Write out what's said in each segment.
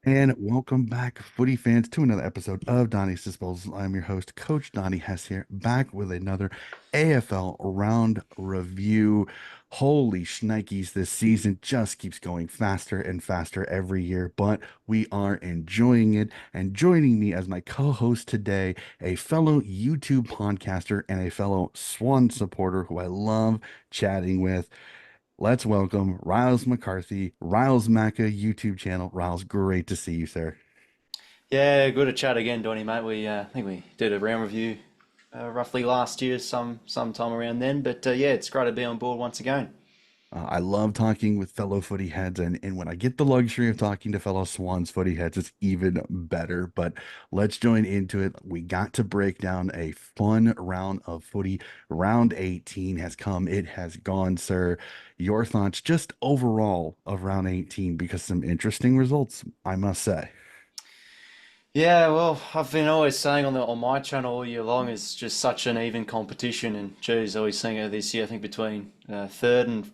And welcome back, footy fans, to another episode of Donnie's Disposal. I'm your host, Coach Donnie Hess here, back with another AFL round review. Holy shnikes, this season just keeps going faster and faster every year, but we are enjoying it. And joining me as my co-host today, a fellow YouTube podcaster and a fellow Swan supporter who I love chatting with. Let's welcome Riles McCarthy, Riles Macca YouTube channel. Riles, great to see you, sir. Yeah, good to chat again, Donny, mate. I think we did a round review roughly last year, sometime around then. But yeah, it's great to be on board once again. I love talking with fellow footy heads, and when I get the luxury of talking to fellow Swans footy heads, it's even better. But let's join into it. We got to break down a fun round of footy. Round 18 has come, it has gone, sir. Your thoughts just overall of round 18, because some interesting results, I must say. Yeah, well, I've been always saying on my channel all year long, it's just such an even competition. And geez, I always think of this year, I think between third and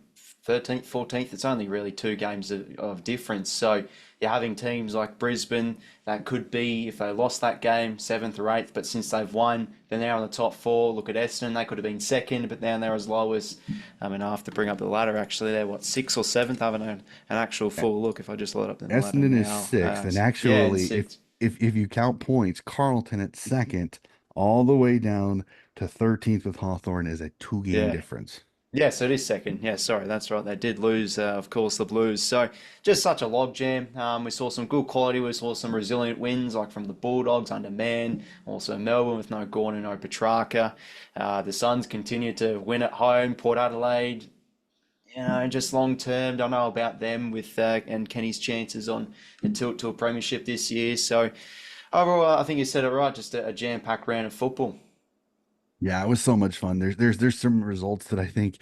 13th, 14th, it's only really two games of difference. So you're having teams like Brisbane that could be, if they lost that game, seventh or eighth, but since they've won, they're now in the top four. Look at Essendon, they could have been second, but now they're as low as, I mean, I have to bring up the ladder actually. They're what, sixth or seventh? I haven't had an actual full look if I just load up the ladder Essendon is now. sixth, and Yeah, and actually, if sixth. if you count points, Carlton at second, all the way down to 13th with Hawthorn is a two-game Yeah. difference. Yeah, so it is second. Yeah, sorry, that's right. They did lose, of course, the Blues. So just such a logjam. We saw some good quality. We saw some resilient wins, like from the Bulldogs under Man. Also Melbourne with no Gawn and no Petrarca. The Suns continued to win at home. Port Adelaide, just long term, don't know about them with and Kenny's chances on a tilt to a premiership this year. So overall, I think you said it right. Just a jam-packed round of football. Yeah, it was so much fun. There's some results that I think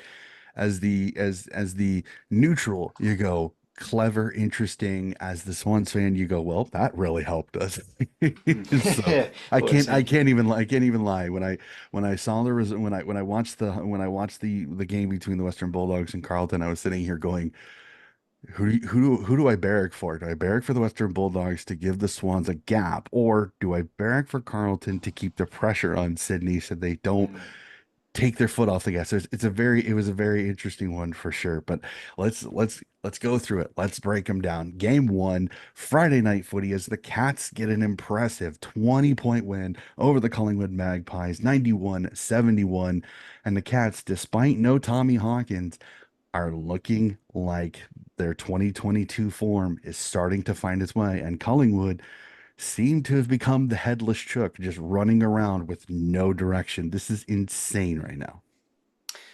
as the neutral, you go clever, interesting. As the Swans fan, you go, well, that really helped us. So I Always can't I think. can't even I can't even lie. When I saw the result when I watched the game between the Western Bulldogs and Carlton, I was sitting here going, who do I barrack for? Do I barrack for the Western Bulldogs to give the Swans a gap, or do I barrack for Carlton to keep the pressure on Sydney so they don't take their foot off the gas? It was a very interesting one for sure. But let's go through it. Let's break them down. Game one, Friday night footy, as the Cats get an impressive 20-point win over the Collingwood Magpies, 91-71. And the Cats, despite no Tommy Hawkins, are looking like their 2022 form is starting to find its way. And Collingwood seem to have become the headless chook, just running around with no direction. This is insane right now.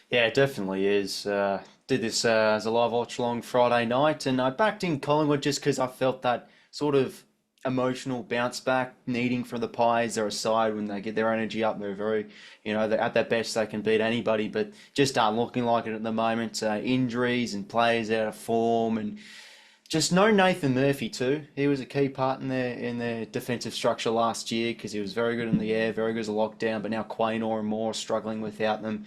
Yeah, it definitely is. Did this as a live watch along Friday night, and I backed in Collingwood just because I felt that sort of emotional bounce back needing from the Pies. They're a side when they get their energy up, they're very, they're at their best, they can beat anybody, but just aren't looking like it at the moment. Injuries and players out of form, and just no Nathan Murphy too. He was a key part in their defensive structure last year because he was very good in the air, very good as a lockdown. But now Quaynor and Moore are struggling without them,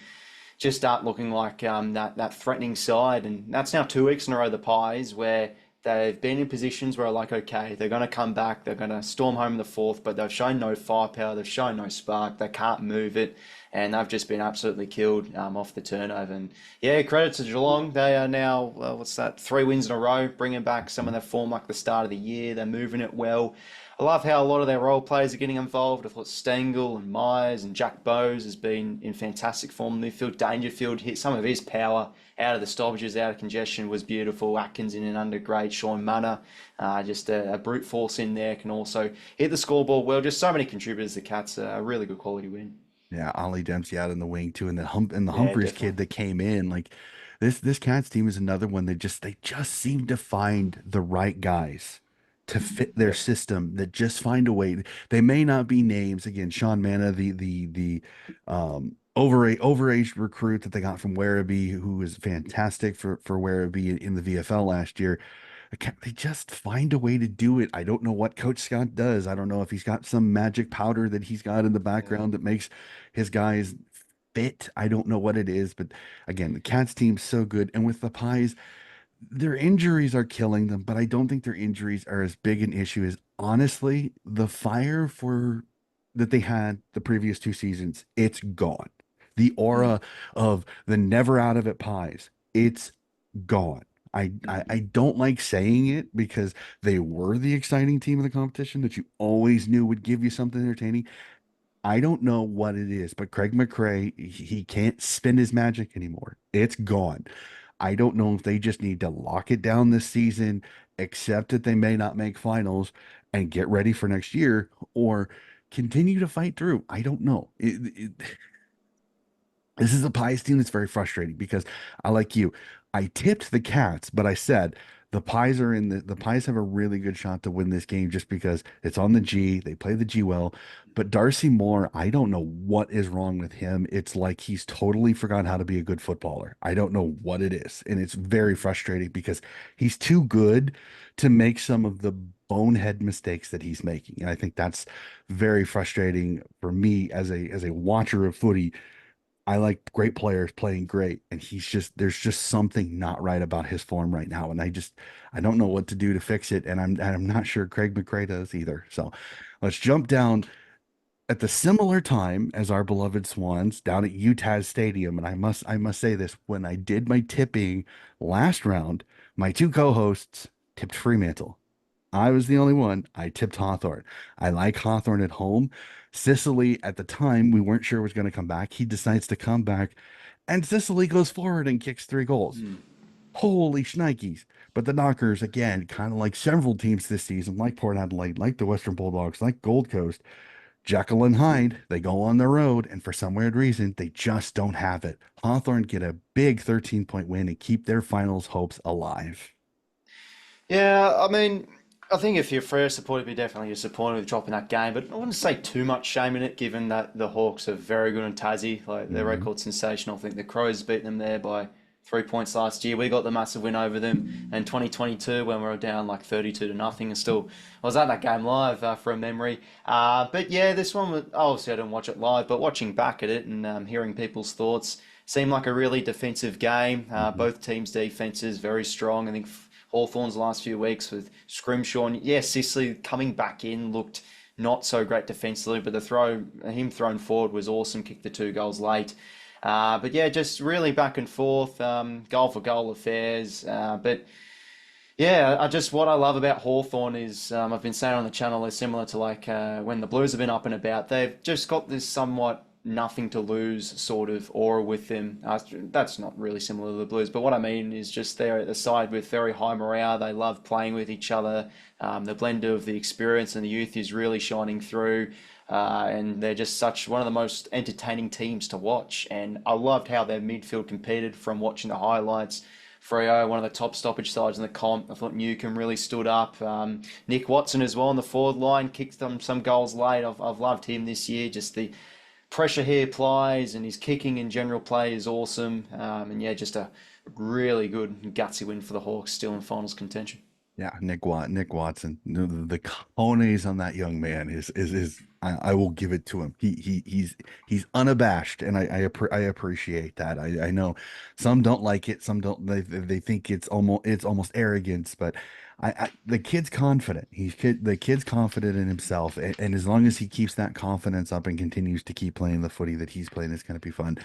just start looking like that threatening side. And that's now 2 weeks in a row, the Pies, where they've been in positions where like, okay, they're going to come back, they're going to storm home in the fourth, but they've shown no firepower, they've shown no spark, they can't move it, and they've just been absolutely killed off the turnover. And yeah, credit to Geelong, they are now, well, what's that, 3 wins in a row, bringing back some of their form like the start of the year, they're moving it well. I love how a lot of their role players are getting involved. I thought Stengel and Myers and Jack Bowes has been in fantastic form in midfield. Dangerfield hit some of his power out of the stoppages, out of congestion was beautiful. Atkins in and under great. Sean Manor, just a brute force in there, can also hit the scoreboard well. Just so many contributors. The Cats, a really good quality win. Yeah, Ollie Dempsey out in the wing too, and the Yeah, Humphreys definitely. kid that came in. Like this Cats team is another one that they just seem to find the right guys to fit their Yep. system, that just find a way. They may not be names. Again, Sean Manna, the overaged recruit that they got from Werribee, who was fantastic for Werribee in the VFL last year. They just find a way to do it. I don't know what Coach Scott does. I don't know if he's got some magic powder that he's got in the Yeah. background that makes his guys fit. I don't know what it is, but again, the Cats team's so good. And with the Pies, their injuries are killing them, but I don't think their injuries are as big an issue as honestly the fire for that they had the previous 2 seasons. It's gone. The Mm, aura of the never out of it pies, it's gone. I mm. don't like saying it because they were the exciting team of the competition that you always knew would give you something entertaining. I don't know what it is, but Craig McRae, he can't spin his magic anymore. It's gone. I don't know if they just need to lock it down this season, accept that they may not make finals, and get ready for next year, or continue to fight through. I don't know. This is a Pies team that's very frustrating because I like you. I tipped the Cats, but I said the Pies have a really good shot to win this game just because it's on the G. They play the G well. But Darcy Moore, I don't know what is wrong with him. It's like he's totally forgot how to be a good footballer. I don't know what it is. And it's very frustrating because he's too good to make some of the bonehead mistakes that he's making. And I think that's very frustrating for me as a watcher of footy. I like great players playing great, and there's just something not right about his form right now, and I don't know what to do to fix it, and I'm not sure Craig McRae does either. So let's jump down at the similar time as our beloved Swans down at Utah Stadium, and I must say this: when I did my tipping last round, my two co-hosts tipped Fremantle. I was the only one. I tipped Hawthorn. I like Hawthorn at home. Sicily, at the time, we weren't sure was going to come back. He decides to come back, and Sicily goes forward and kicks 3 goals. Mm. Holy shnikes. But the Knockers, again, kind of like several teams this season, like Port Adelaide, like the Western Bulldogs, like Gold Coast, Jekyll and Hyde, they go on the road, and for some weird reason, they just don't have it. Hawthorn get a big 13-point win and keep their finals hopes alive. Yeah, I mean, I think if you're a Freo supporter, you'd be definitely disappointed with dropping that game, but I wouldn't say too much shame in it, given that the Hawks are very good in Tassie. Like, their Mhm. record's sensational. I think the Crows beat them there by 3 points last year. We got the massive win over them in 2022 when we were down like 32 to nothing, and still, I was at that game live from memory. But yeah, this one, obviously I didn't watch it live, but watching back at it and hearing people's thoughts, seemed like a really defensive game. Mhm. Both teams' defenses very strong. I think Hawthorn's last few weeks with Scrimshaw. And yeah, Sicily coming back in looked not so great defensively, but him thrown forward was awesome. Kicked the 2 goals late. But yeah, just really back and forth, goal for goal affairs. But yeah, what I love about Hawthorn is I've been saying on the channel is similar to like when the Blues have been up and about. They've just got this somewhat nothing to lose sort of aura with them. That's not really similar to the Blues, but what I mean is just they're a side with very high morale. They love playing with each other. The blend of the experience and the youth is really shining through. And they're just such one of the most entertaining teams to watch. And I loved how their midfield competed from watching the highlights. Freo, one of the top stoppage sides in the comp. I thought Newcombe really stood up. Nick Watson as well on the forward line kicked them some goals late. I've loved him this year. Just the pressure he applies and his kicking and general play is awesome. And yeah, just a really good gutsy win for the Hawks, still in finals contention. Yeah, Nick Watson. The cojones on that young man is I will give it to him. He's unabashed, and I appreciate that. I know some don't like it, some don't. They think it's almost arrogance, but the kid's confident. The kid's confident in himself, and as long as he keeps that confidence up and continues to keep playing the footy that he's playing, it's going to be fun.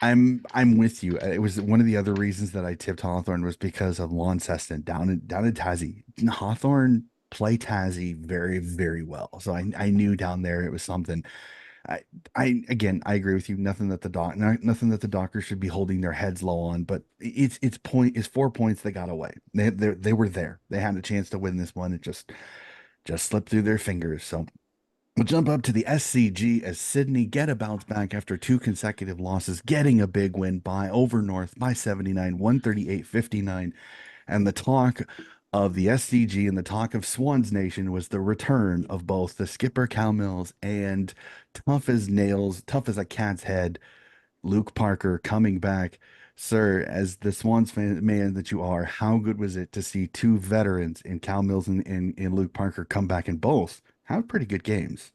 I'm with you. It was one of the other reasons that I tipped Hawthorn was because of Launceston down in Tassie. Hawthorn play Tassie very, very well. So I knew down there it was something. I I agree with you. Nothing that the Dockers should be holding their heads low on, but it's 4 points they got away. They were there. They had a chance to win this one. It just slipped through their fingers. So we'll jump up to the SCG as Sydney get a bounce back after 2 consecutive losses, getting a big win by over North by 79, 138-59. And the talk of the SCG and the talk of Swans Nation was the return of both the skipper Cal Mills and tough as nails, tough as a cat's head, Luke Parker coming back. Sir, as the Swans man that you are, how good was it to see two veterans in Cal Mills and Luke Parker come back in both? Have pretty good games.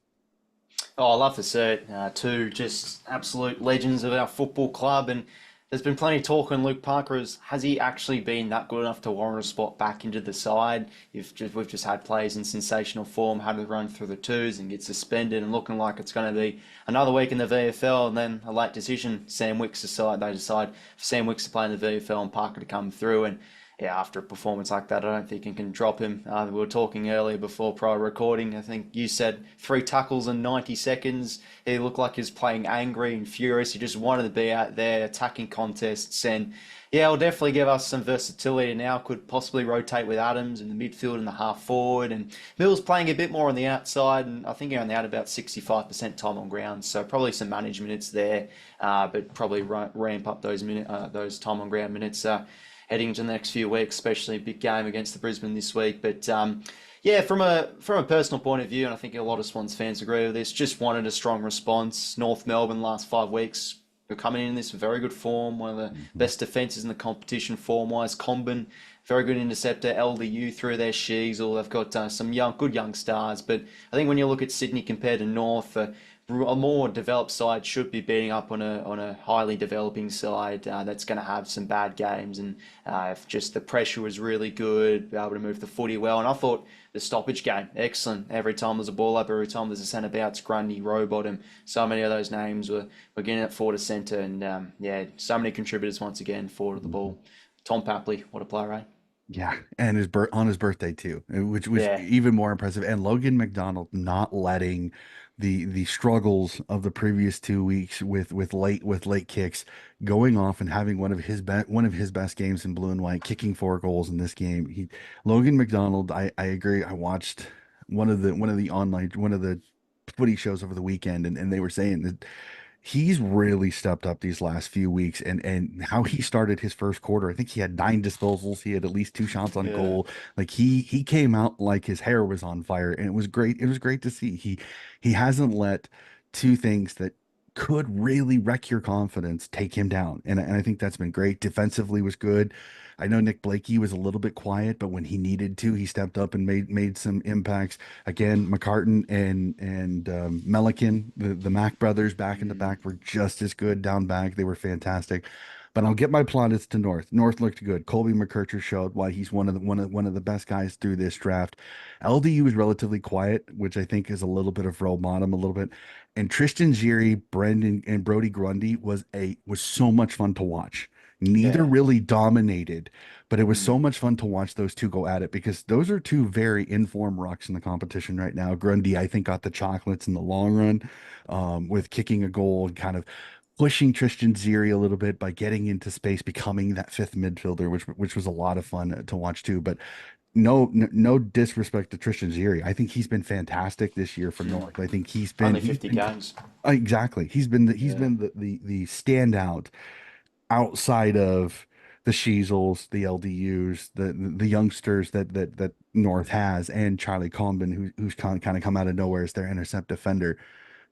Oh, I love to see it. Two just absolute legends of our football club, and there's been plenty of talk on Luke Parker. Has he actually been that good enough to warrant a spot back into the side? We've just had players in sensational form, had to run through the twos and get suspended, and looking like it's going to be another week in the VFL, and then a late decision. Sam Wicks decide for Sam Wicks to play in the VFL and Parker to come through, and yeah, after a performance like that, I don't think you can drop him. We were talking earlier before prior recording. I think you said 3 tackles in 90 seconds. He looked like he was playing angry and furious. He just wanted to be out there attacking contests. And yeah, it'll definitely give us some versatility now. Could possibly rotate with Adams in the midfield and the half forward. And Mills playing a bit more on the outside. And I think around the out about 65% time on ground. So probably some managed minutes there, but probably ramp up those time on ground minutes. Heading into the next few weeks, especially a big game against the Brisbane this week. But yeah, from a personal point of view, and I think a lot of Swans fans agree with this, just wanted a strong response. North Melbourne last 5 weeks, we're coming in this very good form, one of the Mhm. best defences in the competition form-wise. Comben, very good interceptor. LDU through their Sheezel. They've got some good young stars. But I think when you look at Sydney compared to North, a more developed side should be beating up on a highly developing side that's going to have some bad games, and if just the pressure was really good, be able to move the footy well. And I thought the stoppage game excellent. Every time there's a ball up, every time there's a centre bounce, Grundy, Rowbottom, so many of those names were getting it forward to centre, and yeah, so many contributors once again forward of the Mhm. ball. Tom Papley, what a player, right? Yeah, and on his birthday too, which was Yeah, even more impressive. And Logan McDonald not letting the struggles of the previous 2 weeks with late kicks going off and having one of his best games in blue and white, kicking 4 goals in this game. Logan McDonald, I agree. I watched one of the footy shows over the weekend, and they were saying that he's really stepped up these last few weeks, and how he started his first quarter. I think he had 9 disposals. He had at least 2 shots on yeah, goal. Like he came out like his hair was on fire, and it was great. It was great to see. He hasn't let two things that could really wreck your confidence take him down. And I think that's been great. Defensively was good. I know Nick Blakey was a little bit quiet, but when he needed to, he stepped up and made some impacts. Again, McCartan and Melican, the Mac brothers back in the mm, back were just as good down back. They were fantastic. But I'll get my plaudits to North. North looked good. Colby McKercher showed why he's one of the best guys through this draft. LDU was relatively quiet, which I think is a little bit of role bottom, a little bit. And Tristan Giri, Brendan, and Brody Grundy was so much fun to watch. Neither yeah, really dominated, but it was so mm, much fun to watch those two go at it because those are two very informed rucks in the competition right now. Grundy, I think, got the chocolates in the long run, with kicking a goal and kind of pushing Tristan Ziri a little bit by getting into space, becoming that fifth midfielder, which was a lot of fun to watch too. But no disrespect to Tristan Ziri. I think he's been fantastic this year for mm. North. I think Only he's 50 been games. exactly. He's Yeah. been the standout outside of the Sheezels, the LDUs, the youngsters that North has, and Charlie Comben, who's kind of come out of nowhere as their intercept defender.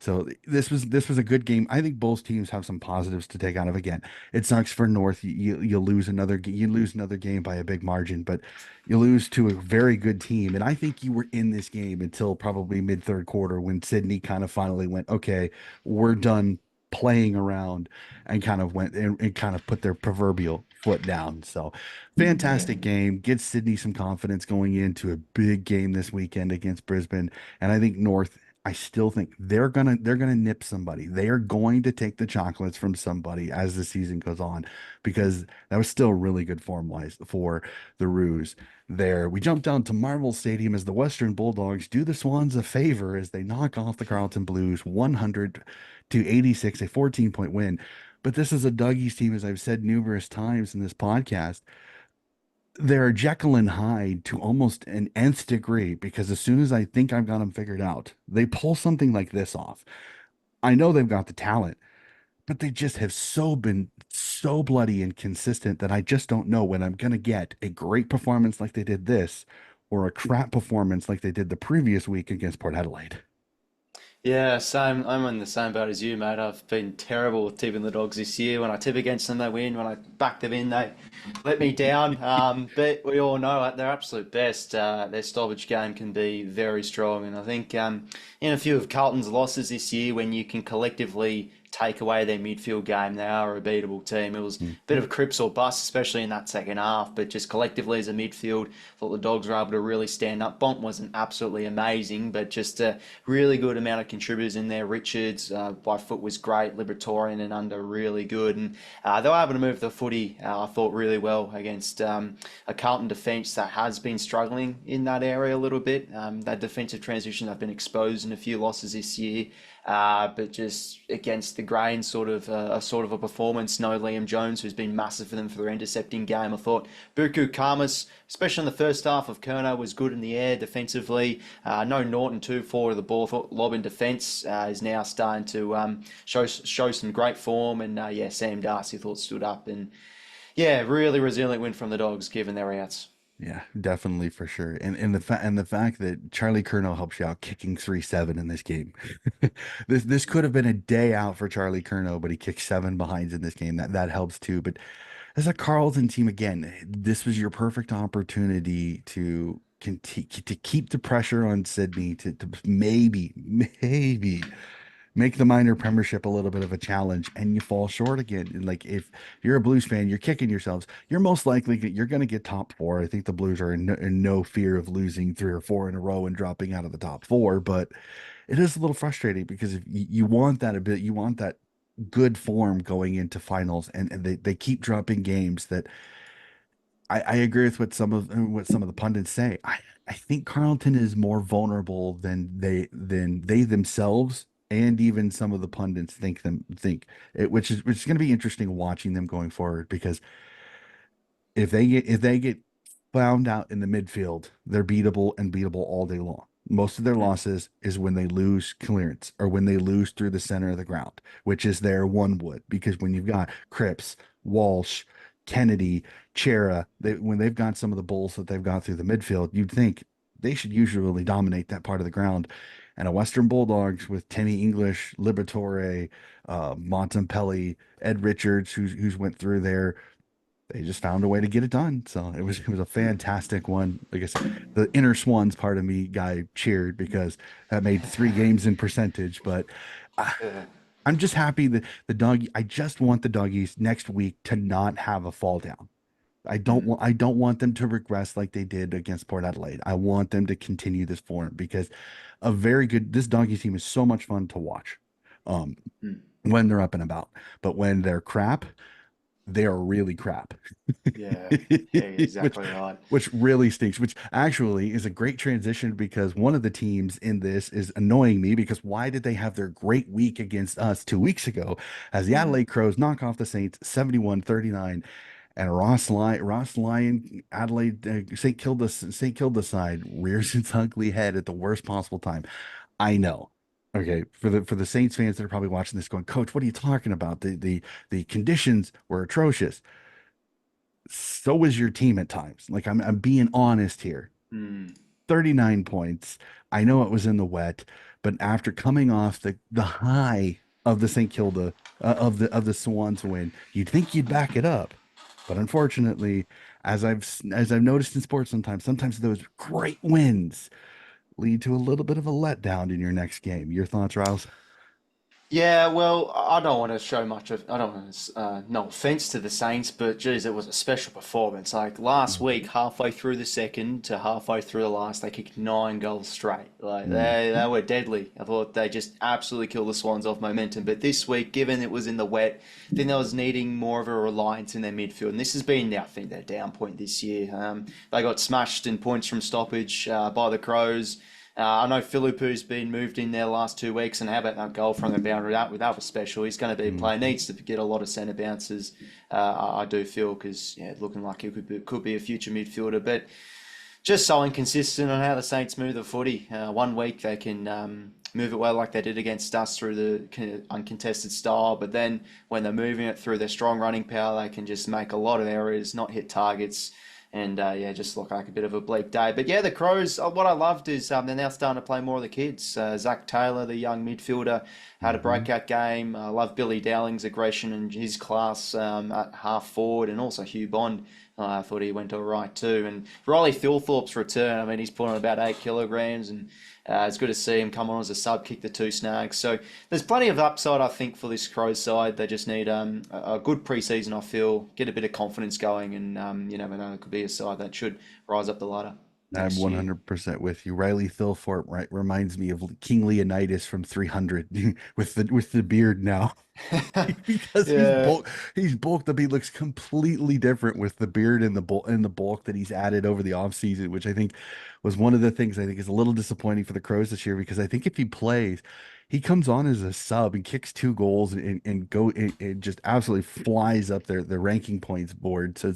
So this was a good game. I think both teams have some positives to take out of. Again, it sucks for North. You lose another game by a big margin, but you lose to a very good team. And I think you were in this game until probably mid third quarter when Sydney kind of finally went, okay, we're done playing around, and kind of put their proverbial foot down. So Yeah. fantastic game. Gives Sydney some confidence going into a big game this weekend against Brisbane. And I think North, I still think they're gonna nip somebody. They are going to take the chocolates from somebody as the season goes on, because that was still really good form wise for the Roos. There, we jump down to Marvel Stadium as the Western Bulldogs do the Swans a favor as they knock off the Carlton Blues 100-86, a 14-point win. But this is a Dougie's team, as I've said numerous times in this podcast. They're Jekyll and Hyde to almost an nth degree, because as soon as I think I've got them figured out, they pull something like this off. I know they've got the talent, but they just have been so bloody and consistent that I just don't know when I'm going to get a great performance like they did this, or a crap performance like they did the previous week against Port Adelaide. Yeah, same. I'm in the same boat as you, mate. I've been terrible with tipping the dogs this year. When I tip against them, they win. When I back them in, they let me down. But we all know at their absolute best, their stoppage game can be very strong. And I think in a few of Carlton's losses this year, when you can collectively take away their midfield game, they are a beatable team. It was a bit Mhm. of crips or bust, especially in that second half, but just collectively as a midfield, thought the Dogs were able to really stand up. Bont wasn't absolutely amazing, but just a really good amount of contributors in there. Richards by foot was great, Libertorian and under really good, and they were able to move the footy, I thought, really well against a Carlton defence that has been struggling in that area a little bit. That defensive transition have been exposed in a few losses this year. But just against the grain, sort of a performance. No Liam Jones, who's been massive for them for their intercepting game. I thought Buku Kamas, especially in the first half of Kerno, was good in the air defensively. No Norton too forward of the ball. I thought Lob in defence is now starting to show some great form. And yeah, Sam Darcy thought stood up and yeah, really resilient win from the Dogs given their outs. Yeah, definitely for sure. And the fact that Charlie Curnow helps you out kicking 3-7 in this game. This could have been a day out for Charlie Curnow, but he kicked seven behinds in this game. That helps too. But as a Carlton team, again, this was your perfect opportunity to continue to keep the pressure on Sydney to maybe make the minor premiership a little bit of a challenge, and you fall short again. And like, if you're a Blues fan, you're kicking yourselves. You're most likely you're going to get top four. I think the Blues are in no fear of losing three or four in a row and dropping out of the top four, but it is a little frustrating because if you want that a bit, you want that good form going into finals, and they keep dropping games that I agree with what some of the pundits say. I think Carlton is more vulnerable than they themselves and even some of the pundits think it, which is going to be interesting watching them going forward because if they get found out in the midfield, they're beatable and beatable all day long. Most of their Mm, losses is when they lose clearance or when they lose through the center of the ground, which is their one wood. Because when you've got Cripps, Walsh, Kennedy, Chera, when they've got some of the bulls that they've got through the midfield, you'd think they should usually dominate that part of the ground. And a Western Bulldogs with Timmy English, Liberatore, Montempelli, Ed Richards, who's went through there, they just found a way to get it done. So it was a mm. fantastic one. Like I said, the inner Swans part of me guy cheered because that made three games in percentage. But I, Yeah. I'm just happy that the dog. I just want the doggies next week to not have a fall down. Mm, I don't want them to regress like they did against Port Adelaide. I want them to continue this form because a very good this doggy team is so much fun to watch. Um, mm. when they're up and about, but when they're crap, they are really crap. Yeah, yeah, which exactly right. which really stinks, which actually is a great transition because one of the teams in this is annoying me because why did they have their great week against us 2 weeks ago as the Mm, Adelaide Crows knock off the Saints 71-39, and Ross Lyon Adelaide St. Kilda side rears its ugly head at the worst possible time. I know. Okay, for the Saints fans that are probably watching this going, Coach, what are you talking about? The conditions were atrocious. So was your team at times. Like I'm being honest here. mm. 39 points. I know it was in the wet, but after coming off the high of the St. Kilda of the Swans win, you'd think you'd back it up. But unfortunately, as I've noticed in sports sometimes those great wins lead to a little bit of a letdown in your next game. Your thoughts, Riles? Yeah, well, I don't want to show much of, I don't want to, no offense to the Saints, but geez, it was a special performance. Like last week, Mhm. halfway through the second to halfway through the last, they kicked 9 goals straight. Like they Mhm. were deadly. I thought they just absolutely killed the Swans off momentum. But this week, given it was in the wet, I think they was needing more of a reliance in their midfield. And this has been, I think, their down point this year. They got smashed in points from stoppage by the Crows. I know Philippu's been moved in there last 2 weeks, and how about that goal from the boundary? That was special. He's going to be a player, Mhm. needs to get a lot of centre bounces. I do feel because yeah, looking like he could be a future midfielder, but just so inconsistent on how the Saints move the footy. 1 week they can move it well like they did against us through the uncontested style, but then when they're moving it through their strong running power, they can just make a lot of errors, not hit targets, and yeah, just look like a bit of a bleak day. But yeah, the Crows, what I loved is they're now starting to play more of the kids. Zach Taylor, the young midfielder, had a Mhm. breakout game. I love Billy Dowling's aggression and his class at half forward, and also Hugh Bond. I thought he went all right too. And Riley Thilthorpe's return, I mean, he's put on about 8 kilograms, and It's good to see him come on as a sub, kick the two snags. So there's plenty of upside, I think, for this Crows side. They just need a good preseason, I feel, get a bit of confidence going, and you never know, it could be a side that should rise up the ladder I'm next year. 100% with you. Riley Thilthorpe, right, reminds me of King Leonidas from 300 with the beard now. Because Yeah. he's bulked up. He looks completely different with the beard and the bulk that he's added over the offseason, which I think was one of the things I think is a little disappointing for the Crows this year because I think if he plays, he comes on as a sub and kicks 2 goals and just absolutely flies up their ranking points board. So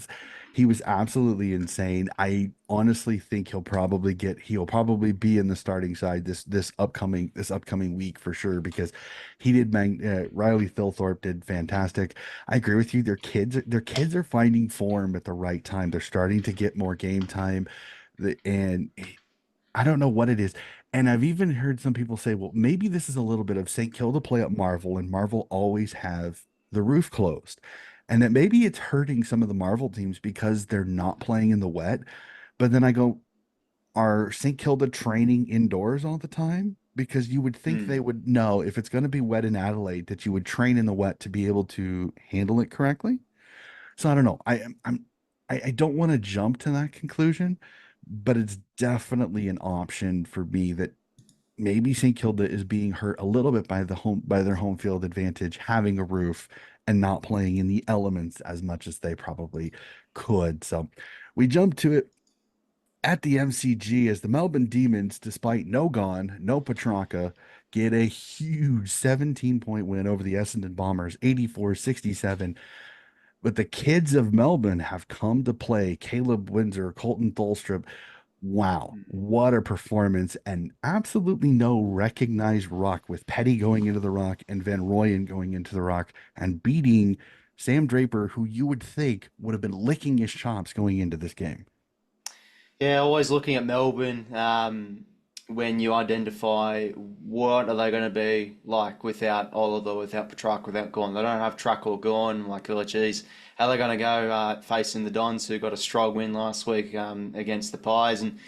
he was absolutely insane. I honestly think he'll probably be in the starting side this upcoming week for sure because Riley Thilthorpe did fantastic. I agree with you. Their kids are finding form at the right time. They're starting to get more game time, and I don't know what it is. And I've even heard some people say, well, maybe this is a little bit of St. Kilda play at Marvel, and Marvel always have the roof closed. And that maybe it's hurting some of the Marvel teams because they're not playing in the wet. But then I go, are St. Kilda training indoors all the time? Because you would think Hmm. they would know if it's going to be wet in Adelaide that you would train in the wet to be able to handle it correctly. So I don't know. I don't want to jump to that conclusion, but it's definitely an option for me that maybe St. Kilda is being hurt a little bit by their home field advantage, having a roof and not playing in the elements as much as they probably could. So we jump to it at the MCG as the Melbourne Demons, despite no Gone, no Petrarca, get a huge 17-point win over the Essendon Bombers, 84-67. But the kids of Melbourne have come to play. Caleb Windsor, Colton Tholstrup. Wow, what a performance. And absolutely no recognized rock with Petty going into the rock and Van Royen going into the rock and beating Sam Draper, who you would think would have been licking his chops going into this game. Yeah, always looking at Melbourne when you identify what are they going to be like without Oliver, without Petrarch, without Gorn. They don't have Truck or Gorn. Like, oh, geez, how are they going to go facing the Dons, who got a strong win last week against the Pies? And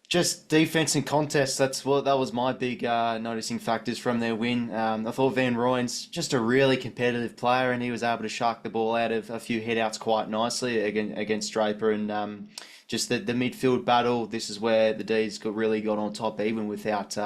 just defense and contest. That was my big noticing factors from their win. I thought Van Rooyen's just a really competitive player, and he was able to shark the ball out of a few headouts quite nicely against Draper. And just the midfield battle. This is where the D's really got on top, even without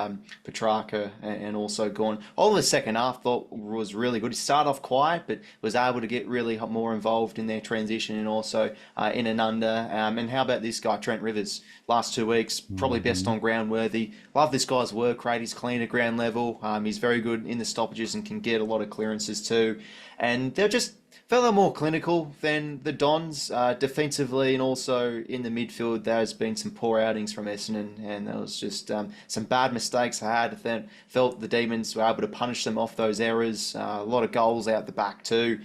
Petrarca and also Gorn. All of the second half thought was really good. He started off quiet, but was able to get really more involved in their transition and also in and under. And how about this guy, Trent Rivers? Last 2 weeks, probably best Mhm. on ground worthy. Love this guy's work rate. He's clean at ground level. He's very good in the stoppages and can get a lot of clearances too. And they're just felt more clinical than the Dons defensively and also in the midfield. There's been some poor outings from Essendon, and there was just some bad mistakes I had. Then felt the Demons were able to punish them off those errors. A lot of goals out the back too.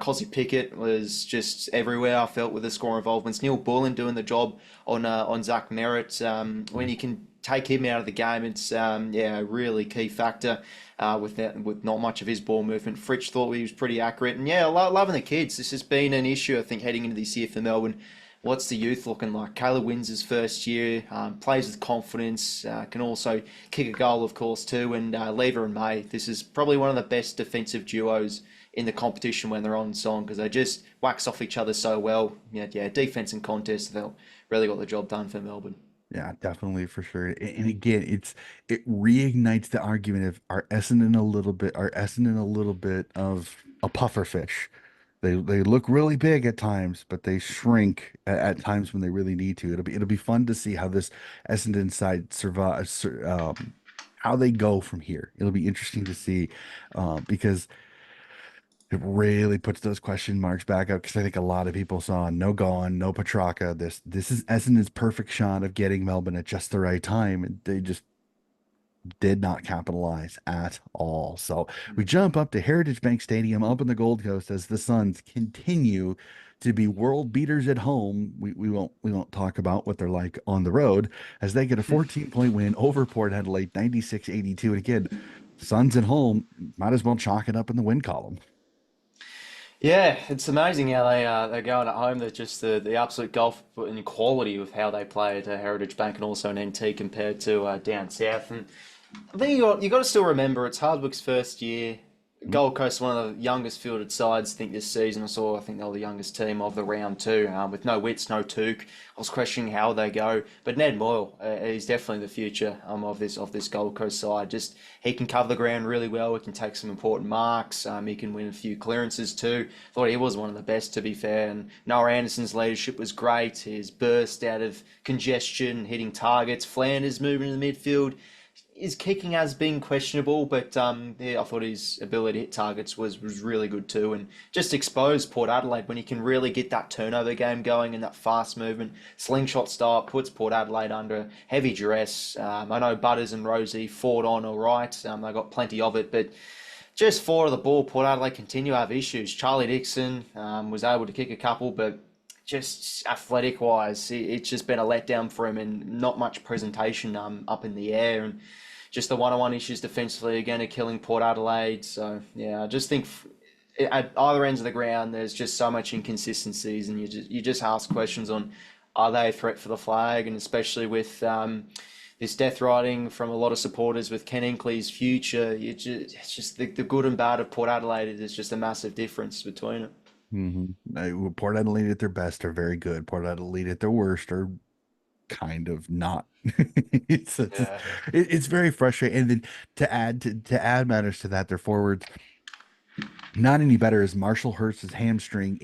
Cosy Pickett was just everywhere. I felt with the score involvements. Neil Bullen doing the job on Zach Merritt. When you can take him out of the game, it's yeah, a really key factor. With not much of his ball movement, Fritsch thought he was pretty accurate, and yeah, loving the kids. This has been an issue, I think, heading into this year for Melbourne. What's the youth looking like? Caleb wins his first year, plays with confidence, can also kick a goal, of course, too. And Lever and May, this is probably one of the best defensive duos in the competition when they're on song because they just wax off each other so well. Yeah, yeah, defense and contest, they've really got the job done for Melbourne. Yeah, definitely for sure. And again, it reignites the argument of are Essendon a little bit of a puffer fish? They look really big at times, but they shrink at times when they really need to. It'll be fun to see how this Essendon side how they go from here. It'll be interesting to see because it really puts those question marks back up because I think a lot of people saw no Gone, no Petrarca. This is Essendon's perfect shot of getting Melbourne at just the right time, and they just did not capitalize at all. So we jump up to Heritage Bank Stadium up in the Gold Coast as the Suns continue to be world beaters at home. We won't talk about what they're like on the road as they get a 14-point win over Port Adelaide 96-82. And again, Suns at home might as well chalk it up in the win column. Yeah, it's amazing how they're going at home. They're just the absolute golf and quality of how they play at Heritage Bank and also an NT compared to down south. And I think you got to still remember it's Hardwick's first year. Gold Coast, one of the youngest fielded sides, I think this season. I think they were the youngest team of the round too, with no Wits, no Took. I was questioning how they go, but Ned Moyle is definitely the future of this Gold Coast side. Just he can cover the ground really well. He can take some important marks. He can win a few clearances too. Thought he was one of the best, to be fair. And Noah Anderson's leadership was great. His burst out of congestion, hitting targets. Flanders moving in the midfield. His kicking has been questionable, but yeah, I thought his ability to hit targets was really good too, and just exposed Port Adelaide when he can really get that turnover game going and that fast movement, slingshot style puts Port Adelaide under heavy duress. I know Butters and Rosie fought on all right; they got plenty of it, but just four of the ball, Port Adelaide continue to have issues. Charlie Dixon was able to kick a couple, but just athletic wise, it's just been a letdown for him and not much presentation up in the air. And just the one-on-one issues defensively again are killing Port Adelaide. So yeah, I just think at either ends of the ground, there's just so much inconsistencies, and you just ask questions on are they a threat for the flag, and especially with this death riding from a lot of supporters with Ken Inkley's future, it's just the good and bad of Port Adelaide. There's just a massive difference between it. Port Adelaide at their best are very good. Port Adelaide at their worst are kind of not. Yeah. It's very frustrating. And then to add matters to that, their forwards not any better as Marshall hurts his hamstring.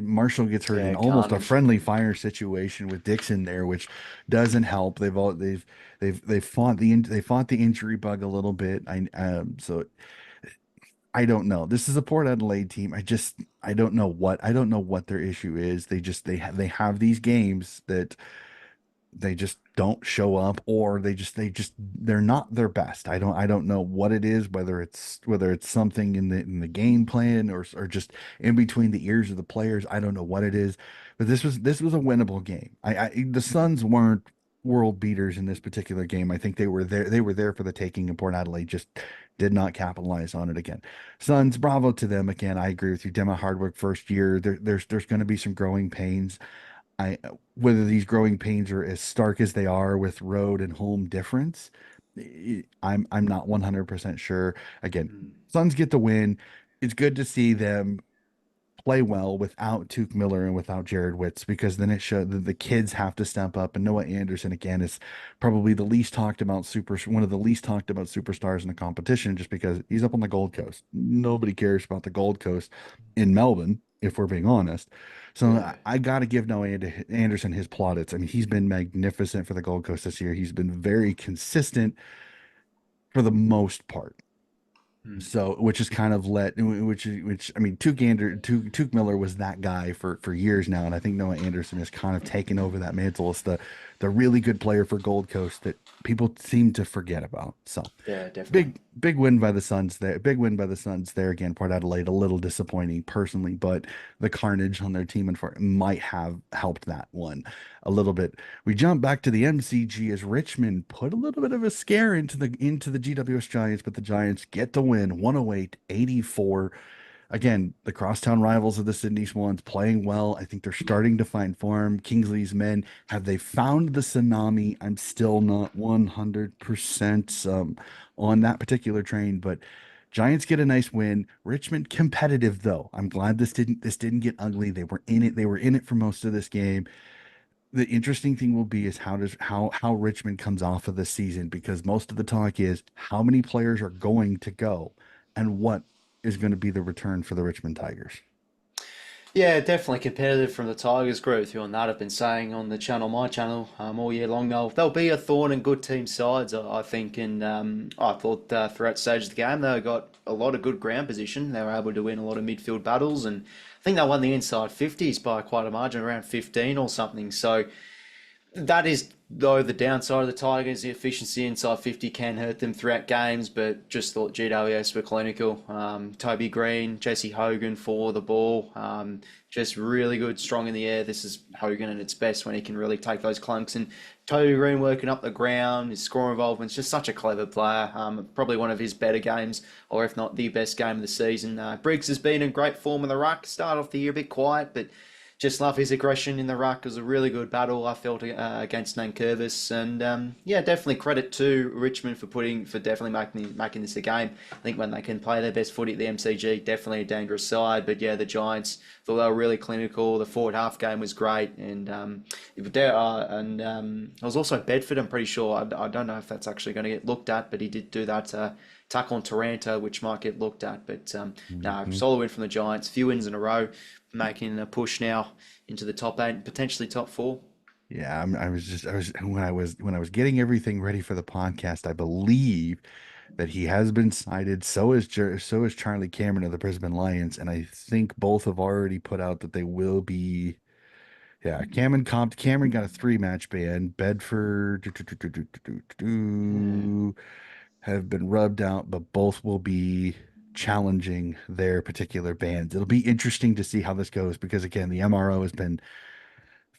Marshall gets hurt in Yeah, almost a carnage. friendly fire situation with Dixon there, which doesn't help. They fought the injury bug a little bit. So I don't know. This is a Port Adelaide team. I don't know what their issue is. They have these games that they just don't show up, or they're not their best. I don't know what it is, whether it's something in the game plan, or just in between the ears of the players. I don't know what it is, but this was a winnable game. The Suns weren't world beaters in this particular game. I think they were there for the taking, and Port Adelaide just did not capitalize on it again. Suns, bravo to them again. I agree with you. Demo Hardwick first year. There's going to be some growing pains. I Whether these growing pains are as stark as they are with road and home difference, I'm not 100% sure. Again, Mm. Suns get the win. It's good to see them play well without Tuke Miller and without Jared Witz, because then it showed that the kids have to step up. And Noah Anderson again is probably one of the least talked about superstars in the competition, just because he's up on the Gold Coast. Nobody cares about the Gold Coast in Melbourne, if we're being honest. So I, Yeah. I got to give Noah Anderson his plaudits. I mean, he's been magnificent for the Gold Coast this year. He's been very consistent for the most part. Mm. So, which is kind of which I mean, Tuke Miller was that guy for years now, and I think Noah Anderson has kind of taken over that mantle as the really good player for Gold Coast that people seem to forget about. So, Yeah, definitely. big win by the Suns there. Big win by the Suns there again. Port Adelaide a little disappointing personally, but the carnage on their team and for might have helped that one a little bit. We jump back to the MCG as Richmond put a little bit of a scare into the GWS Giants, but the Giants get the win 108-84. Again, the crosstown rivals of the Sydney Swans playing well. I think they're starting to find form. Kingsley's men, have they found the tsunami? I'm still not 100% on that particular train, but Giants get a nice win. Richmond competitive though. I'm glad this didn't get ugly. They were in it. They were in it for most of this game. The interesting thing will be is how Richmond comes off of the season, because most of the talk is how many players are going to go and what is going to be the return for the Richmond Tigers. Yeah, definitely competitive from the Tigers. Agree with you on that. I've been saying on the channel, my channel, all year long. They'll be a thorn in good team sides, I think. And I thought throughout the stage of the game, they got a lot of good ground position. They were able to win a lot of midfield battles, and I think they won the inside 50s by quite a margin, around 15 or something. So That is, though, the downside of the Tigers. The efficiency inside 50 can hurt them throughout games, but just thought GWS were clinical. Toby Green, Jesse Hogan for the ball. Just really good, strong in the air. This is Hogan at its best when he can really take those clunks. And Toby Green working up the ground, his score involvement's just such a clever player. Probably one of his better games, or if not the best game of the season. Briggs has been in great form in the ruck. Started off the year a bit quiet, but just love his aggression in the ruck. It was a really good battle I felt against Nankervis, and yeah, definitely credit to Richmond for definitely making this a game. I think when they can play their best footy at the MCG, definitely a dangerous side. But yeah, the Giants thought they were really clinical. The forward half game was great, and it was also Bedford. I'm pretty sure. I don't know if that's actually going to get looked at, but he did do that. Tackle on Taranto, which might get looked at. But no, Mhm. solid win from the Giants. Few wins in a row, making a push now into the top eight, potentially top four. Yeah, I was when I was getting everything ready for the podcast, I believe that he has been cited. So is Charlie Cameron of the Brisbane Lions, and I think both have already put out that they will be. Yeah, Cameron got a three-match ban. Bedford Yeah, have been rubbed out, but both will be challenging their particular bans. It'll be interesting to see how this goes because again, the MRO has been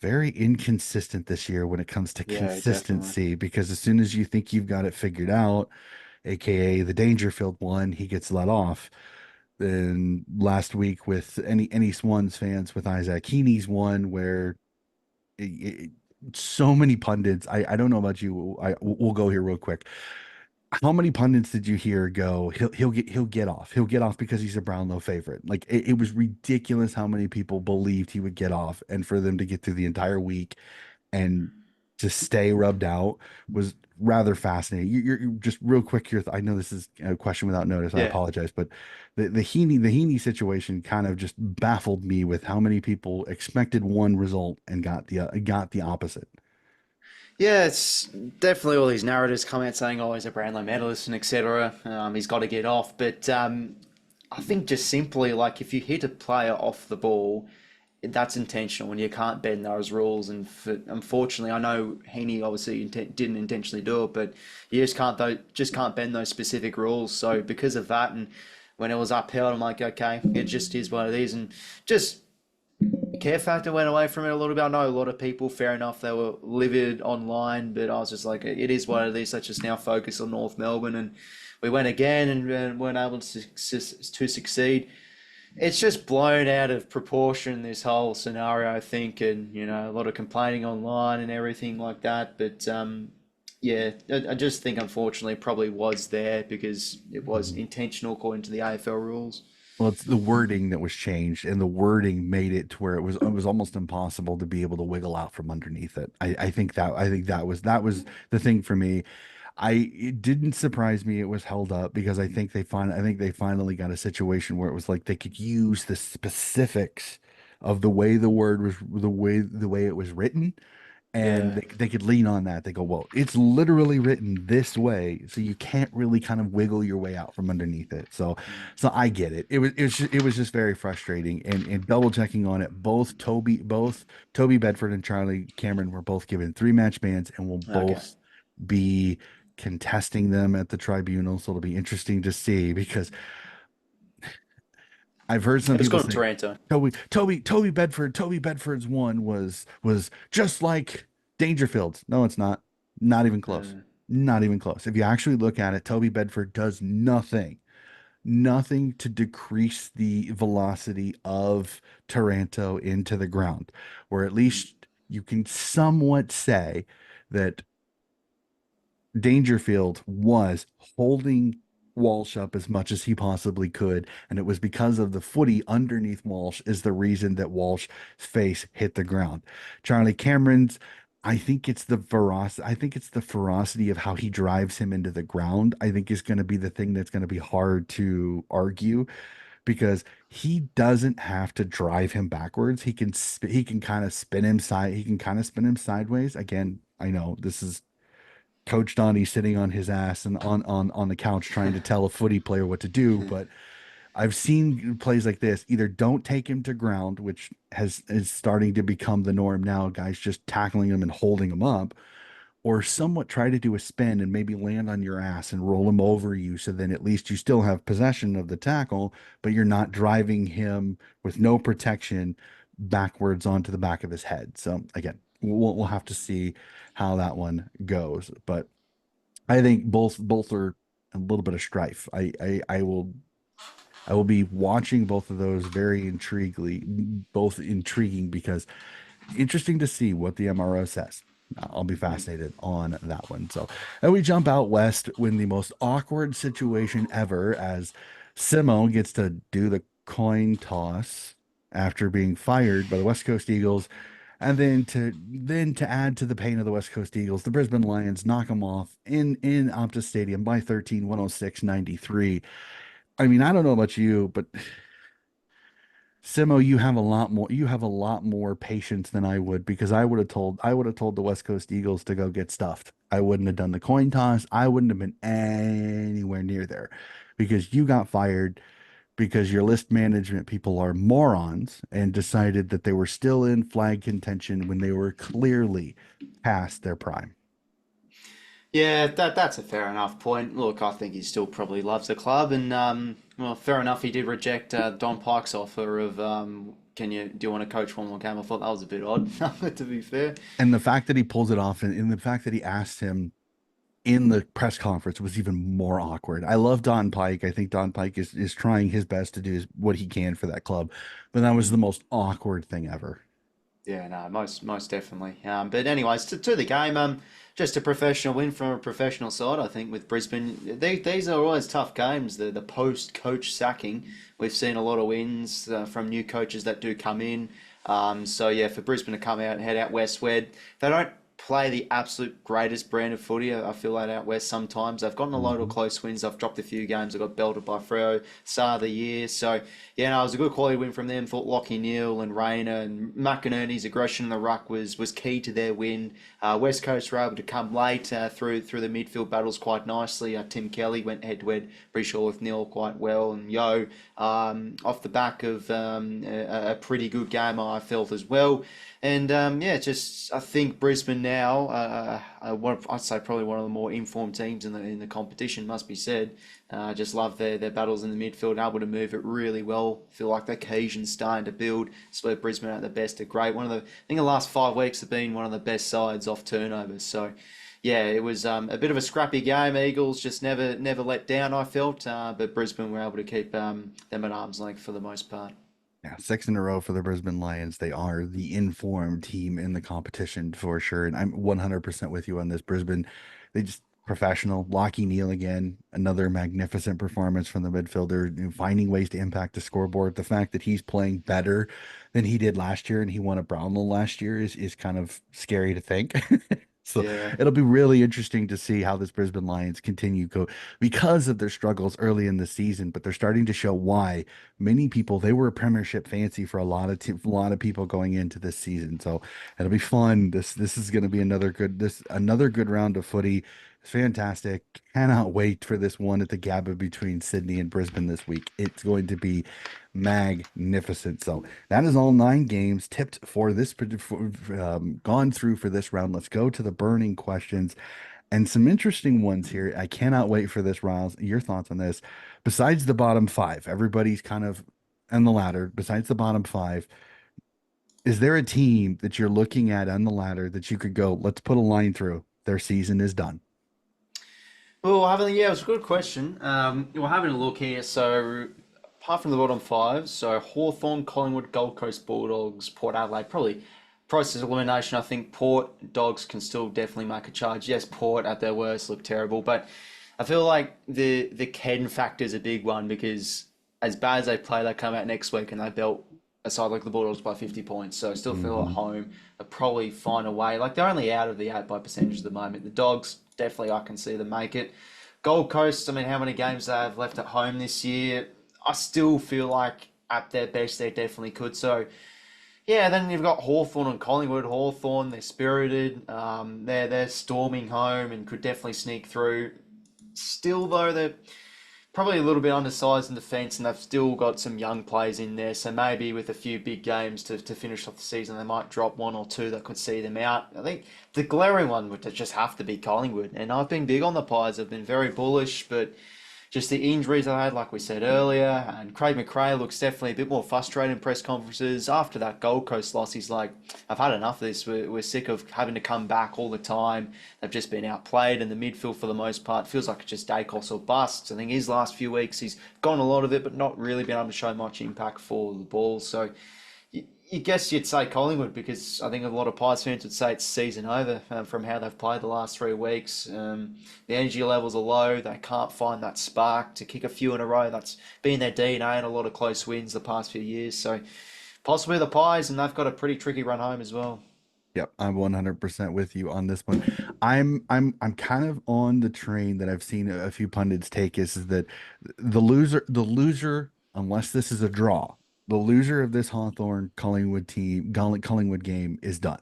very inconsistent this year when it comes to yeah, definitely. consistency because as soon as you think you've got it figured out, aka the Dangerfield one, he gets let off. Then last week with any Swans fans with Isaac Heaney's one where it, so many pundits, I don't know about you, we'll go here real quick. How many pundits did you hear go? He'll get off. He'll get off because he's a Brownlow favorite. Like it was ridiculous how many people believed he would get off, and for them to get through the entire week and to stay rubbed out was rather fascinating. You're just real quick here. I know this is a question without notice. I Yeah. apologize, but the Heaney situation kind of just baffled me with how many people expected one result and got the opposite. Yeah, it's definitely all these narratives come out saying, "Oh, he's a Brownlow medalist and etc." He's got to get off, but I think just simply like if you hit a player off the ball, that's intentional, and you can't bend those rules. And unfortunately, I know Heaney obviously didn't intentionally do it, but you just can't bend those specific rules. So because of that, and when it was upheld, I'm like, okay, it just is what it is, and just care factor went away from it a little bit. I know a lot of people, fair enough, they were livid online, but I was just like, it is what it is. Let's just now focus on North Melbourne, and we went again and weren't able to succeed. It's just blown out of proportion, this whole scenario, I think, and a lot of complaining online and everything like that. But yeah, I just think unfortunately it probably was there because it was Mhm. intentional according to the AFL rules. Well, it's the wording that was changed, and the wording made it to where it was almost impossible to be able to wiggle out from underneath it. I think that was the thing for me. It didn't surprise me it was held up because I think they finally got a situation where it was like they could use the specifics of the way it was written and Yeah. they could lean on that. They go, well, it's literally written this way, so you can't really kind of wiggle your way out from underneath it. So I get it. It was just very frustrating and double checking on it. Both Toby Bedford and Charlie Cameron were both given three-match bans and will Okay. both be contesting them at the tribunal. So it'll be interesting to see because I've heard some It was people good on say Taranto. Toby Bedford's one was just like Dangerfield's. No, it's not. Not even close. Uh, Not even close. If you actually look at it, Toby Bedford does nothing to decrease the velocity of Taranto into the ground, where at least you can somewhat say that Dangerfield was holding Walsh up as much as he possibly could, and it was because of the footy underneath Walsh is the reason that Walsh's face hit the ground. Charlie Cameron's, I think it's the ferocity of how he drives him into the ground. I think is going to be the thing that's going to be hard to argue because he doesn't have to drive him backwards. He can kind of spin him sideways. Again, I know this is Coach Donnie sitting on his ass and on the couch trying to tell a footy player what to do. But I've seen plays like this. Either don't take him to ground, which has is starting to become the norm now, guys just tackling him and holding him up, or somewhat try to do a spin and maybe land on your ass and roll him over you. So then at least you still have possession of the tackle, but you're not driving him with no protection backwards onto the back of his head. So again, we'll have to see how that one goes. But I think both are a little bit of strife. I will be watching both of those very both intriguing because interesting to see what the MRO says. I'll be fascinated on that one. So, and we jump out west when the most awkward situation ever, as Simo gets to do the coin toss after being fired by the West Coast Eagles, and then to add to the pain of the West Coast Eagles, the Brisbane Lions knock them off in Optus Stadium by 13, 106-93. I mean, I don't know about you, but Simo, you have a lot more patience than I would because I would have told the West Coast Eagles to go get stuffed. I wouldn't have done the coin toss. I wouldn't have been anywhere near there because you got fired because your list management people are morons and decided that they were still in flag contention when they were clearly past their prime. Yeah, that's a fair enough point. Look, I think he still probably loves the club, and well, fair enough. He did reject Don Pike's offer of do you want to coach one more game? I thought that was a bit odd, to be fair. And the fact that he pulls it off and the fact that he asked him in the press conference was even more awkward. I love Don Pike. I think Don Pike is trying his best to do what he can for that club, but that was the most awkward thing ever. Yeah, no, most definitely. But anyways, to the game, just a professional win from a professional side, I think, with Brisbane. These are always tough games. The post coach sacking, we've seen a lot of wins from new coaches that do come in. So yeah, for Brisbane to come out and head out west, where they don't play the absolute greatest brand of footy. I feel like out west sometimes they've gotten a lot of Mhm. close wins. I've dropped a few games. I got belted by Freo start of the year. So yeah, no, it was a good quality win from them. Thought Lockie Neal and Rayner and McInerney's aggression in the ruck was key to their win. West Coast were able to come late through the midfield battles quite nicely. Tim Kelly went head to head, pretty sure with Neal quite well, and Yo off the back of a pretty good game I felt as well. And yeah, just I think Brisbane now, I'd say probably one of the more informed teams in the competition, must be said. Just love their battles in the midfield, able to move it really well. Feel like the cohesion's starting to build. Split Brisbane at the best are great. I think the last 5 weeks have been one of the best sides off turnovers. So yeah, it was a bit of a scrappy game. Eagles just never let down, I felt, but Brisbane were able to keep them at arm's length for the most part. Yeah, six in a row for the Brisbane Lions. They are the informed team in the competition for sure. And I'm 100% with you on this. Brisbane, they just professional. Lockie Neal again, another magnificent performance from the midfielder, finding ways to impact the scoreboard. The fact that he's playing better than he did last year and he won a Brownlow last year is kind of scary to think. So Yeah. it'll be really interesting to see how this Brisbane Lions continue go because of their struggles early in the season, but they're starting to show why many people they were a premiership fancy for a lot of people going into this season. So it'll be fun. This is going to be another good round of footy. It's fantastic. Cannot wait for this one at the Gabba between Sydney and Brisbane this week. It's going to be magnificent. So that is all 9 games tipped for gone through for this round. Let's go to the burning questions and some interesting ones here. I cannot wait for this, Riles. Your thoughts on this? Besides the bottom five, everybody's kind of on the ladder. Besides the bottom five, is there a team that you're looking at on the ladder that you could go, let's put a line through? Their season is done. Well, yeah, it was a good question. We're having a look here. So, apart from the bottom five, so Hawthorn, Collingwood, Gold Coast Bulldogs, Port Adelaide, probably process of elimination. I think Port Dogs can still definitely make a charge. Yes, Port at their worst look terrible, but I feel like the Ken factor is a big one because as bad as they play, they come out next week and they belt a side like the Bulldogs by 50 points. So I still feel at Hmm. home. They'll probably find a way. Like they're only out of the 8 by percentage at the moment. The Dogs, definitely I can see them make it. Gold Coast, I mean, how many games they have left at home this year? I still feel like at their best they definitely could. So yeah, then you've got Hawthorn and Collingwood. Hawthorn, they're spirited. They're storming home and could definitely sneak through. Still though, probably a little bit undersized in defence, and they've still got some young players in there. So maybe with a few big games to finish off the season, they might drop one or two that could see them out. I think the glaring one would just have to be Collingwood. And I've been big on the Pies. I've been very bullish, but just the injuries I had, like we said earlier, and Craig McRae looks definitely a bit more frustrated in press conferences after that Gold Coast loss. He's like, "I've had enough of this. We're sick of having to come back all the time. They've just been outplayed, and the midfield for the most part feels like it's just Dacos or busts." I think his last few weeks he's gone a lot of it, but not really been able to show much impact for the ball. So you guess you'd say Collingwood because I think a lot of Pies fans would say it's season over from how they've played the last 3 weeks. The energy levels are low. They can't find that spark to kick a few in a row. That's been their DNA and a lot of close wins the past few years. So possibly the Pies, and they've got a pretty tricky run home as well. Yep, I'm 100% with you on this one. I'm kind of on the train that I've seen a few pundits take is that the loser, unless this is a draw, the loser of this Hawthorn Collingwood game is done.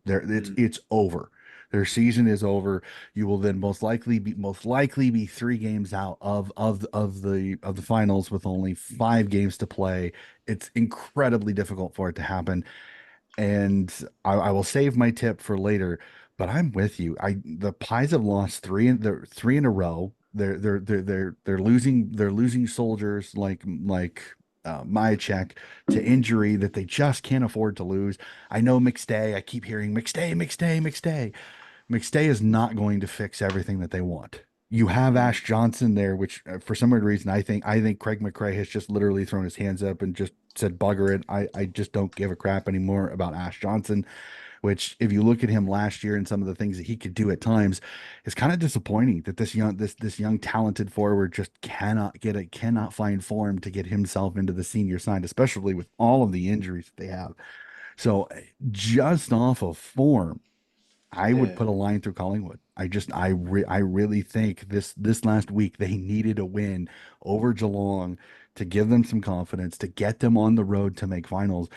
Mm, It's over. Their season is over. You will then most likely be 3 games out of the finals with only 5 games to play. It's incredibly difficult for it to happen, and I will save my tip for later. But I'm with you. The Pies have lost three in a row. They're losing soldiers like Mychek to injury that they just can't afford to lose. I know McStay. I keep hearing McStay, McStay, McStay. McStay is not going to fix everything that they want. You have mm, Ash Johnson there, which for some weird reason I think Craig McRae has just literally thrown his hands up and just said bugger it. I just don't give a crap anymore about Ash Johnson. Which, if you look at him last year and some of the things that he could do at times, is kind of disappointing that this young talented forward just cannot find form to get himself into the senior side, especially with all of the injuries that they have. So just off of form, I would yeah. put a line through Collingwood. I really think this last week they needed a win over Geelong to give them some confidence, to get them on the road to make finals,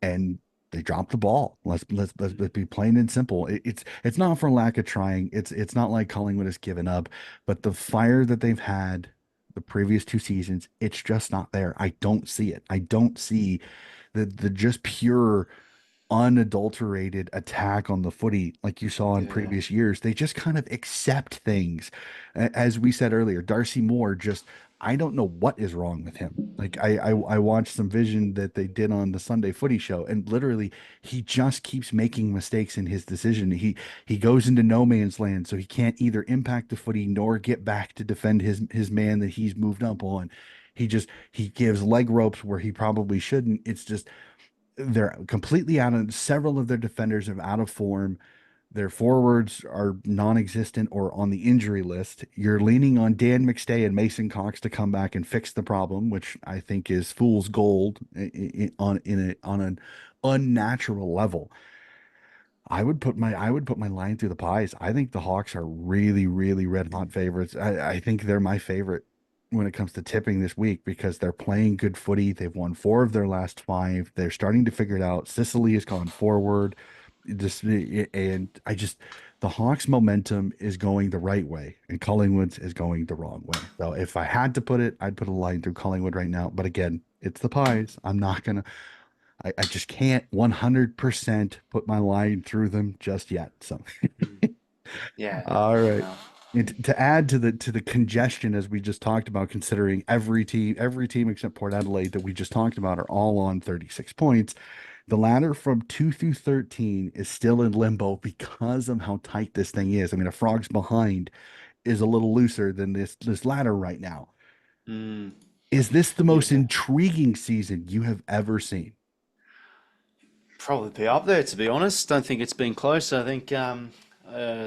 and they dropped the ball. Let's be plain and simple. It's not for lack of trying. It's not like Collingwood has given up, but the fire that they've had the previous 2 seasons, it's just not there. I don't see it. I don't see the just pure unadulterated attack on the footy like you saw in Yeah. previous years. They just kind of accept things. As we said earlier, Darcy Moore just I don't know what is wrong with him. Like I watched some vision that they did on the Sunday Footy Show, and literally he just keeps making mistakes in his decision. He goes into no man's land, so he can't either impact the footy nor get back to defend his man that he's moved up on. He gives leg ropes where he probably shouldn't. It's just they're completely out of several of their defenders are out of form. Their forwards are non-existent or on the injury list. You're leaning on Dan McStay and Mason Cox to come back and fix the problem, which I think is fool's gold on an unnatural level. I would put my line through the Pies. I think the Hawks are really, really red hot favorites. I think they're my favorite when it comes to tipping this week because they're playing good footy. They've won 4 of their last 5. They're starting to figure it out. Sicily has gone forward. The Hawks momentum is going the right way and Collingwood's is going the wrong way. So if I had to put it, I'd put a line through Collingwood right now. But again, it's the Pies. I'm not gonna I just can't 100% put my line through them just yet. So, Mm, yeah. all right. No. And to add to the congestion, as we just talked about, considering every team except Port Adelaide that we just talked about are all on 36 points. The ladder from 2 through 13 is still in limbo because of how tight this thing is. I mean, a frog's behind is a little looser than this ladder right now. Mm, Is this the most yeah. intriguing season you have ever seen? Probably be up there, to be honest. Don't think it's been close. I think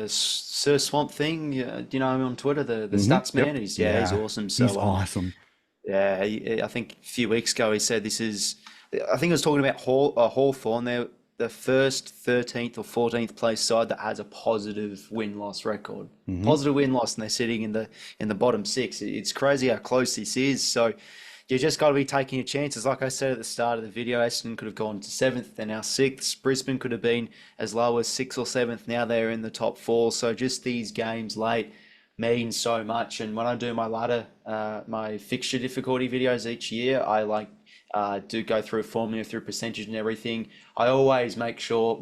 Sir Swamp Thing, do you know him on Twitter, the stats Yep. man? He's Yeah. awesome. He's So awesome. yeah, I think a few weeks ago he said this is. I think he was talking about Hawthorn. They're the first 13th or 14th place side that has a positive win-loss record. Hmm. Positive win-loss, and they're sitting in the bottom six. It's crazy how close this is. So you just got to be taking your chances. Like I said at the start of the video, Essendon could have gone to seventh, they're now sixth. Brisbane could have been as low as sixth or seventh. Now they're in the top four. So just these games late means so much. And when I do my ladder, my fixture difficulty videos each year, I do go through a formula through percentage and everything. I always make sure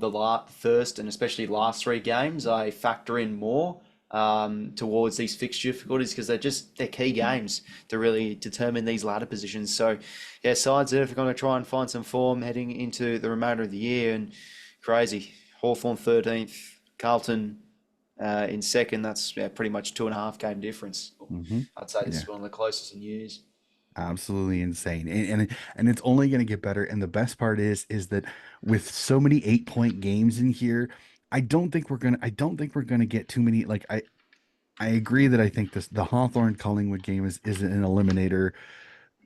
first and especially last three games I factor in more towards these fixture difficulties because they're key games to really determine these ladder positions. So yeah, sides are going to try and find some form heading into the remainder of the year, and crazy. Hawthorn 13th, Carlton in second. That's pretty much 2.5 game difference. Hmm. I'd say this Yeah, is one of the closest in years. absolutely insane. And it's only going to get better. And the best part is that with so many 8 point games in here, I don't think we're gonna get too many. Like I agree that I think the Hawthorn Collingwood game is an eliminator.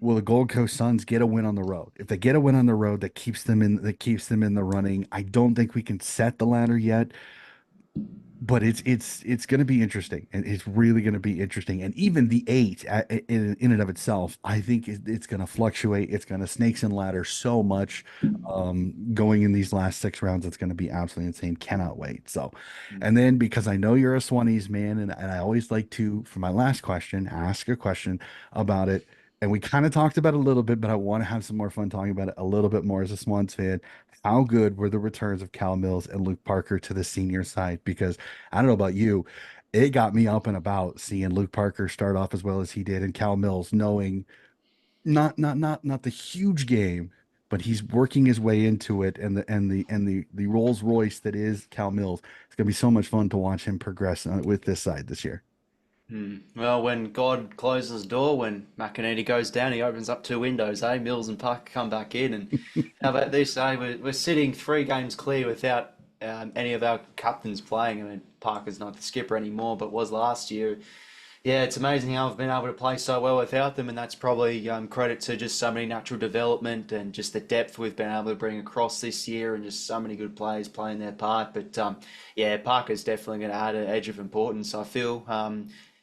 Will the Gold Coast Suns get a win on the road? If they get a win on the road, that keeps them in the running. I don't think we can set the ladder yet, but it's going to be interesting, and it's really going to be interesting. And even the eight in and of itself, I think it's going to fluctuate. It's going to snakes and ladder so much going in these last 6 rounds. It's going to be absolutely insane. Cannot wait. So, and then because I know you're a Swannies man, and I always like to, for my last question, ask a question about it. And we kind of talked about it a little bit, but I want to have some more fun talking about it a little bit more as a Swans fan. How good were the returns of Cal Mills and Luke Parker to the senior side? Because I don't know about you, it got me up and about seeing Luke Parker start off as well as he did, and Cal Mills knowing not the huge game, but he's working his way into it, and the Rolls Royce that is Cal Mills. It's gonna be so much fun to watch him progress with this side this year. Well, when God closes the door, when McInerney goes down, he opens up two windows, eh? Mills and Parker come back in. And how about this, eh? We're sitting 3 games clear without any of our captains playing. I mean, Parker's not the skipper anymore, but was last year. Yeah, it's amazing how I've been able to play so well without them, and that's probably credit to just so many natural development and just the depth we've been able to bring across this year, and just so many good players playing their part. But yeah, Parker's definitely going to add an edge of importance. I feel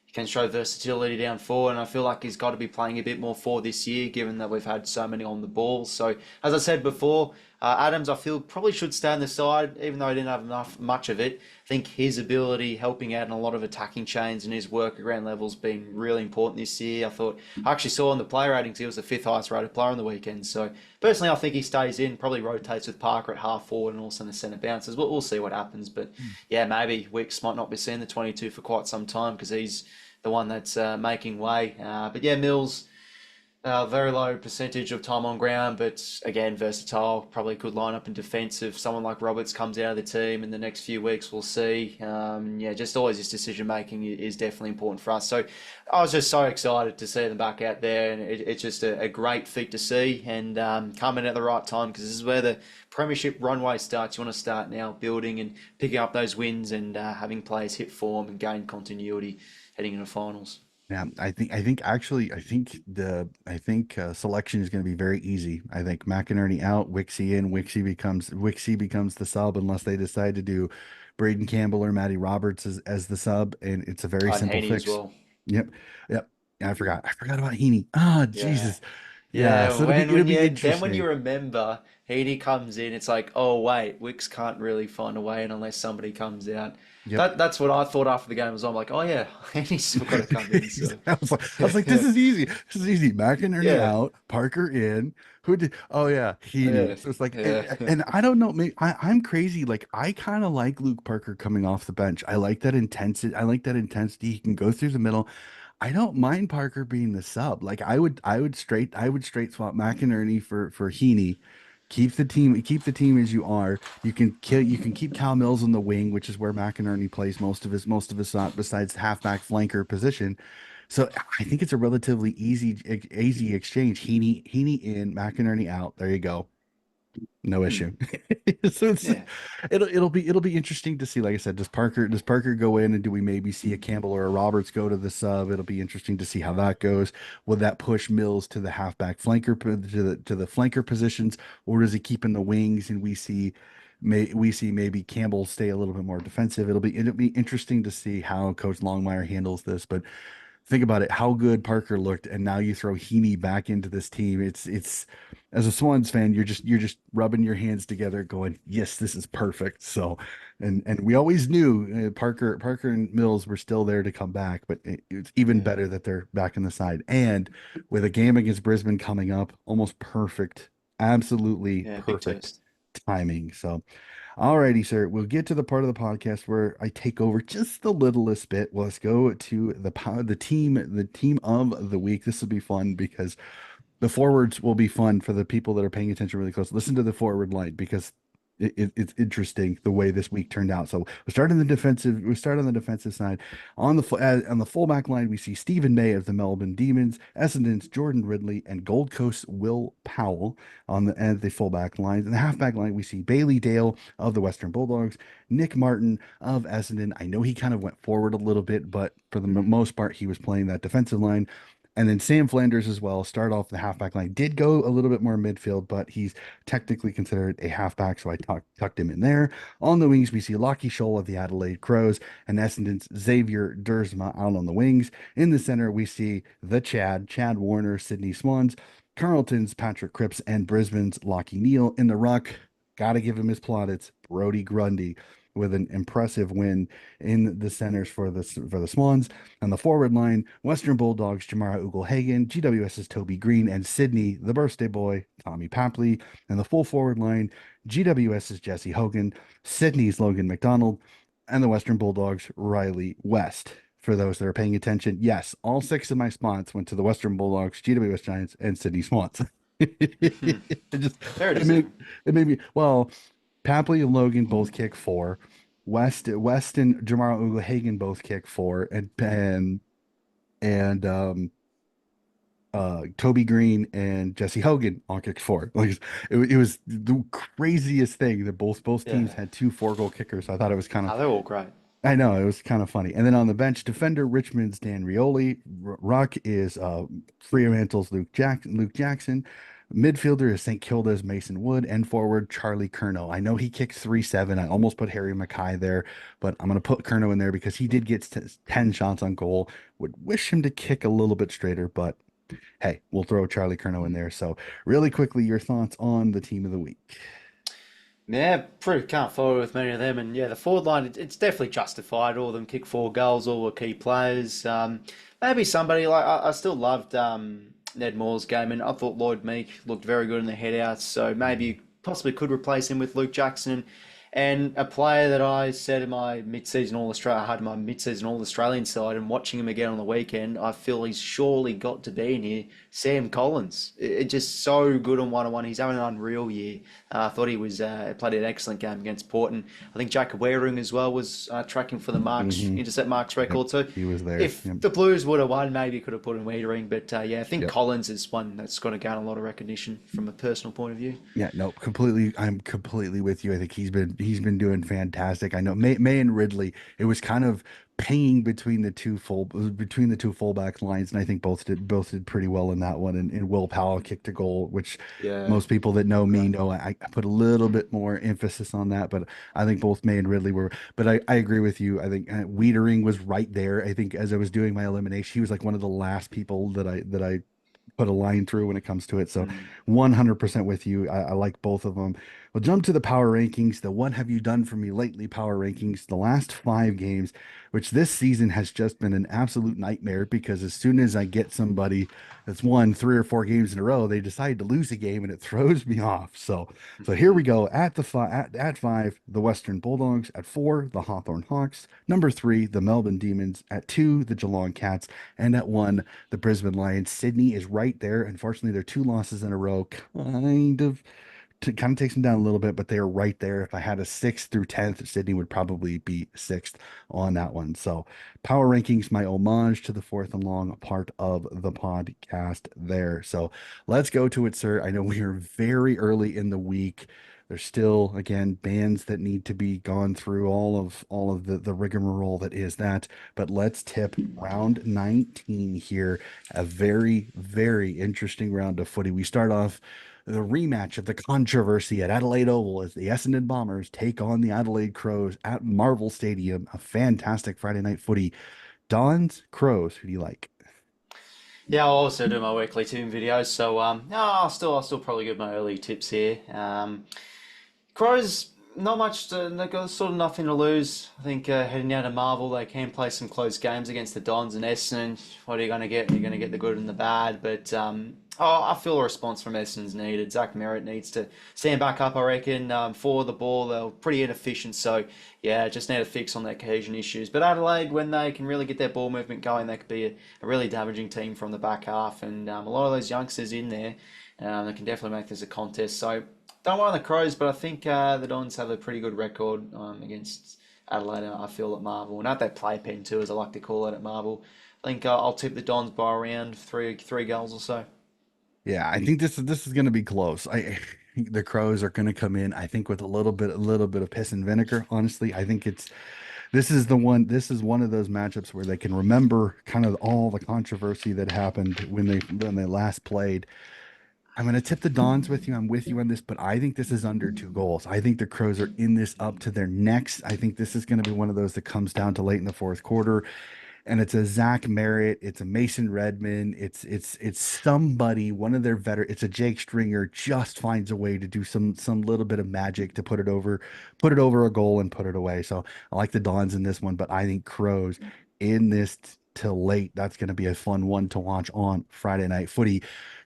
he can show versatility down forward, and I feel like he's got to be playing a bit more forward this year, given that we've had so many on the ball. So, as I said before, Adams, I feel probably should stay on the side, even though he didn't have much of it. I think his ability helping out in a lot of attacking chains and his work at ground level's been really important this year. I actually saw on the player ratings he was the fifth highest rated player on the weekend. So personally, I think he stays in, probably rotates with Parker at half forward and also in the centre bounces. We'll see what happens, but yeah, maybe Wicks might not be seeing the 22 for quite some time because he's the one that's making way. But yeah, Mills. Very low percentage of time on ground, but again, versatile. Probably could line up in defence if someone like Roberts comes out of the team in the next few weeks. We'll see. Yeah, just always his decision making is definitely important for us. So I was just so excited to see them back out there, and it's just a great feat to see and coming at the right time because this is where the premiership runway starts. You want to start now building and picking up those wins and having players hit form and gain continuity heading into finals. Yeah, I think selection is going to be very easy. I think McInerney out, Wixie in, Wixie becomes the sub unless they decide to do Braden Campbell or Matty Roberts as the sub, and it's a very And simple Heaney as fix. well. Yep, yep. Yeah, I forgot about Heaney. Ah, Yeah. Jesus. Yeah, Yeah, so it'll when be you then when you interesting. remember Heaney comes in, it's like, oh wait, Wicks can't really find a way in unless somebody comes out. Yep. That's what I thought after the game was. I'm like, oh yeah, Heaney's still got to come in. So I was like, this is easy. This is easy. McInerney yeah, out, Parker in. Who did? Oh yeah, yeah, Heaney. So it's like, yeah. and I don't know. Maybe I'm crazy. Like I kind of like Luke Parker coming off the bench. I like that intensity. I like that intensity. He can go through the middle. I don't mind Parker being the sub. Like I would straight swap McInerney for Heaney. Keep the team as you are. You can keep Cal Mills on the wing, which is where McInerney plays most of his besides the halfback flanker position. So I think it's a relatively easy exchange. Heaney in, McInerney out. There you go. No issue. Hmm. So it's Yeah. it'll be interesting to see. Like I said, does Parker go in, and do we maybe see a Campbell or a Roberts go to the sub? It'll be interesting to see how that goes. Will that push Mills to the halfback to the flanker positions, or does he keep in the wings and we see maybe Campbell stay a little bit more defensive? It'll be interesting to see how Coach Longmire handles this, but think about it, how good Parker looked, and now you throw Heaney back into this team. It's as a Swans fan, you're just rubbing your hands together, going, yes, this is perfect. So, and we always knew Parker and Mills were still there to come back, but it's even Yeah, better that they're back in the side. And with a game against Brisbane coming up, almost perfect, absolutely yeah, big perfect test. timing. So. Alrighty, sir. We'll get to the part of the podcast where I take over just the littlest bit. Let's go to the team of the week. This will be fun because the forwards will be fun for the people that are paying attention really close. Listen to the forward line because it's interesting the way this week turned out. So we start in the defensive. We start on the defensive side. On the fullback line, we see Stephen May of the Melbourne Demons, Essendon's Jordan Ridley, and Gold Coast Will Powell on the fullback lines. In the halfback line, we see Bailey Dale of the Western Bulldogs, Nick Martin of Essendon. I know he kind of went forward a little bit, but for the Mm, most part, he was playing that defensive line. And then Sam Flanders as well, start off the halfback line. Did go a little bit more midfield, but he's technically considered a halfback, so I tucked him in there. On the wings, we see Lockie Scholl of the Adelaide Crows and Essendon's Xavier Dersma out on the wings. In the center, we see the Chad Warner, Sydney Swans, Carlton's Patrick Cripps, and Brisbane's Lockie Neal. In the ruck, gotta give him his plaudits, Brody Grundy with an impressive win in the centers for the Swans. On the forward line, Western Bulldogs, Jamara Ugle-Hagan, GWS's Toby Green, and Sydney, the birthday boy, Tommy Papley. And the full forward line, GWS's Jesse Hogan, Sydney's Logan McDonald, and the Western Bulldogs, Riley West. For those that are paying attention, yes, all six of my spots went to the Western Bulldogs, GWS Giants, and Sydney Swans. mm. it just Very it made deserving. it made me well. Papley and Logan both kick four. West and Jamara Ugle-Hagan both kick four, and Toby Green and Jesse Hogan all kicked four. Like it was the craziest thing that both teams Yeah. had two 4 goal kickers. I thought it was kind of Oh, they're all great. I know it was kind of funny. And then on the bench, defender Richmond's Dan Rioli, Ruck is Fremantle's Luke Jackson. Midfielder is St. Kilda's Mason Wood, and forward Charlie Curnow. I know he kicked 3-7. I almost put Harry Mackay there, but I'm going to put Curnow in there because he did get 10 shots on goal. Would wish him to kick a little bit straighter, but hey, we'll throw Charlie Curnow in Mm. there. So, really quickly, your thoughts on the team of the week? Yeah, pretty can't follow with many of them, and yeah, the forward line it's definitely justified. All of them kick 4 goals, all were key players. Maybe somebody like I still loved Ned Moore's game, and I thought Lloyd Meek looked very good in the headouts. So maybe you possibly could replace him with Luke Jackson, and a player that I said in my mid-season All Australia, I had my mid-season All Australian side, and watching him again on the weekend, I feel he's surely got to be in here. Sam Collins, it's just so good on one-on-one. He's having an unreal year. I thought he was played an excellent game against Port, and I think Jacob Waring as well was tracking for the marks Hmm. intercept marks Yep, record. So he was there. if Yep, the Blues would have won, maybe could have put in Wiedering. But yeah, I think yep. Collins is one that's going to gain a lot of recognition from a personal point of view. Yeah, no, completely. I'm completely with you. I think he's been doing fantastic. I know May and Ridley. It was kind of paying between the two fullback lines, and I think both did pretty well in that one. And Will Powell kicked a goal, which Yeah, most people that know me great. know I put a little Mm. bit more emphasis on that. But I think both May and Ridley were. But I agree with you. I think Wiedering was right there. I think as I was doing my elimination, he was like one of the last people that I put a line through when it comes to it. So Mm. 100% with you. I like both of them. We'll jump to the power rankings. The what have you done for me lately power rankings. The last 5 games, which this season has just been an absolute nightmare because as soon as I get somebody that's won 3 or 4 games in a row, they decide to lose a game and it throws me off. So here we go. At 5, the Western Bulldogs. At 4, the Hawthorn Hawks. Number 3, the Melbourne Demons. At 2, the Geelong Cats. And at 1, the Brisbane Lions. Sydney is right there. Unfortunately, they're 2 losses in a row. Kind of takes them down a little bit, but they are right there. If I had a 6th through 10th, Sydney would probably be 6th on that one. So power rankings, my homage to the fourth and long part of the podcast there. So let's go to it, sir. I know we are very early in the week. There's still, again, bands that need to be gone through all of the rigmarole that is that. But let's tip round 19 here. A very, very interesting round of footy. We start off the rematch of the controversy at Adelaide Oval as the Essendon Bombers take on the Adelaide Crows at Marvel Stadium. A fantastic Friday night footy. Dons, Crows, who do you like? Yeah, I'll also do my weekly team videos. So no, I'll still probably give my early tips here. Crows, not much to, they've got sort of nothing to lose. I think heading out to Marvel, they can play some close games against the Dons and Essendon. What are you going to get? You're going to get the good and the bad. But I feel a response from Essendon's needed. Zach Merritt needs to stand back up, I reckon. For the ball, they're pretty inefficient. So, yeah, just need a fix on their cohesion issues. But Adelaide, when they can really get their ball movement going, they could be a really damaging team from the back half. And a lot of those youngsters in there, they can definitely make this a contest. So, don't mind the Crows, but I think the Dons have a pretty good record against Adelaide. I feel at Marvel, and at that playpen too, as I like to call it at Marvel. I think I'll tip the Dons by around three goals or so. Yeah, I think this is going to be close. I the Crows are going to come in, I think, with a little bit of piss and vinegar. Honestly, I think this is the one. This is one of those matchups where they can remember kind of all the controversy that happened when they last played. I'm going to tip the Dons with you. I'm with you on this, but I think this is under 2 goals. I think the Crows are in this up to their necks. I think this is going to be one of those that comes down to late in the fourth quarter, and it's a Zach Merritt, it's a Mason Redmond, it's somebody, one of their veteran, it's a Jake Stringer, just finds a way to do some little bit of magic to put it over a goal and put it away. So I like the Dons in this one, but I think Crows in this till late. That's going to be a fun one to watch on Friday Night Footy.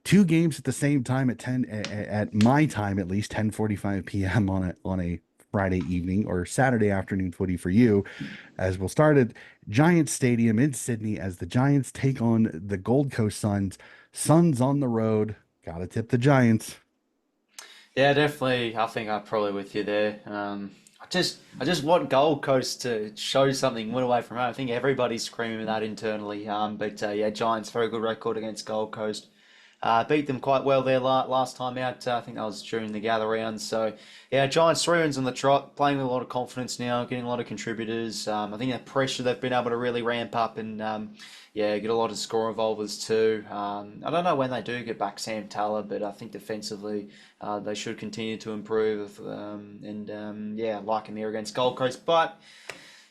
2 games at the same time at 10 at my time, at least 10:45 p.m. on a Friday evening or Saturday afternoon footy for you, as we'll start at Giants Stadium in Sydney as the Giants take on the Gold Coast Suns. Suns on the road. Gotta tip the Giants. Yeah, definitely. I think I'm probably with you there. I just want Gold Coast to show something, win away from home. I think everybody's screaming that internally. But yeah, Giants very good record against Gold Coast. Beat them quite well there last time out. I think that was during the gather round. So yeah, Giants 3 wins on the trot, playing with a lot of confidence now, getting a lot of contributors. I think that pressure they've been able to really ramp up and yeah, get a lot of score involvers too. I don't know when they do get back Sam Taylor, but I think defensively they should continue to improve. And yeah, like him here against Gold Coast, but.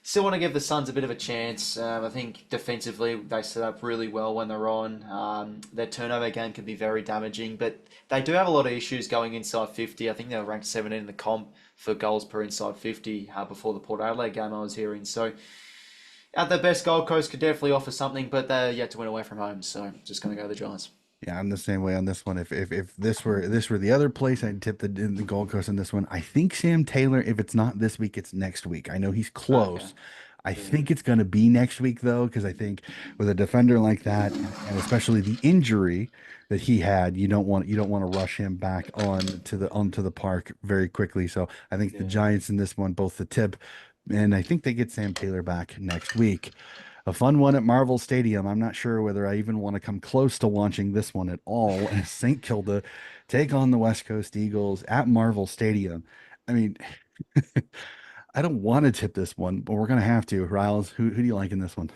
Still want to give the Suns a bit of a chance. I think defensively they set up really well when they're on. Their turnover game can be very damaging, but they do have a lot of issues going inside 50. I think they were ranked 17 in the comp for goals per inside 50 before the Port Adelaide game I was hearing. So at their best, Gold Coast could definitely offer something, but they're yet to win away from home. So just going to go the Giants. Yeah, I'm the same way on this one. If this were the other place, I'd tip the Gold Coast on this one. I think Sam Taylor, if it's not this week, it's next week. I know he's Okay. close. I Yeah. think it's going to be next week though, because I think with a defender like that, and especially the injury that he had, you don't want to rush him back onto the park very quickly. So I think the Yeah. Giants in this one, both the tip, and I think they get Sam Taylor back next week. A fun one at Marvel Stadium. I'm not sure whether I even want to come close to watching this one at all. As St. Kilda take on the West Coast Eagles at Marvel Stadium. I mean, I don't want to tip this one, but we're gonna have to. Riles, who do you like in this one?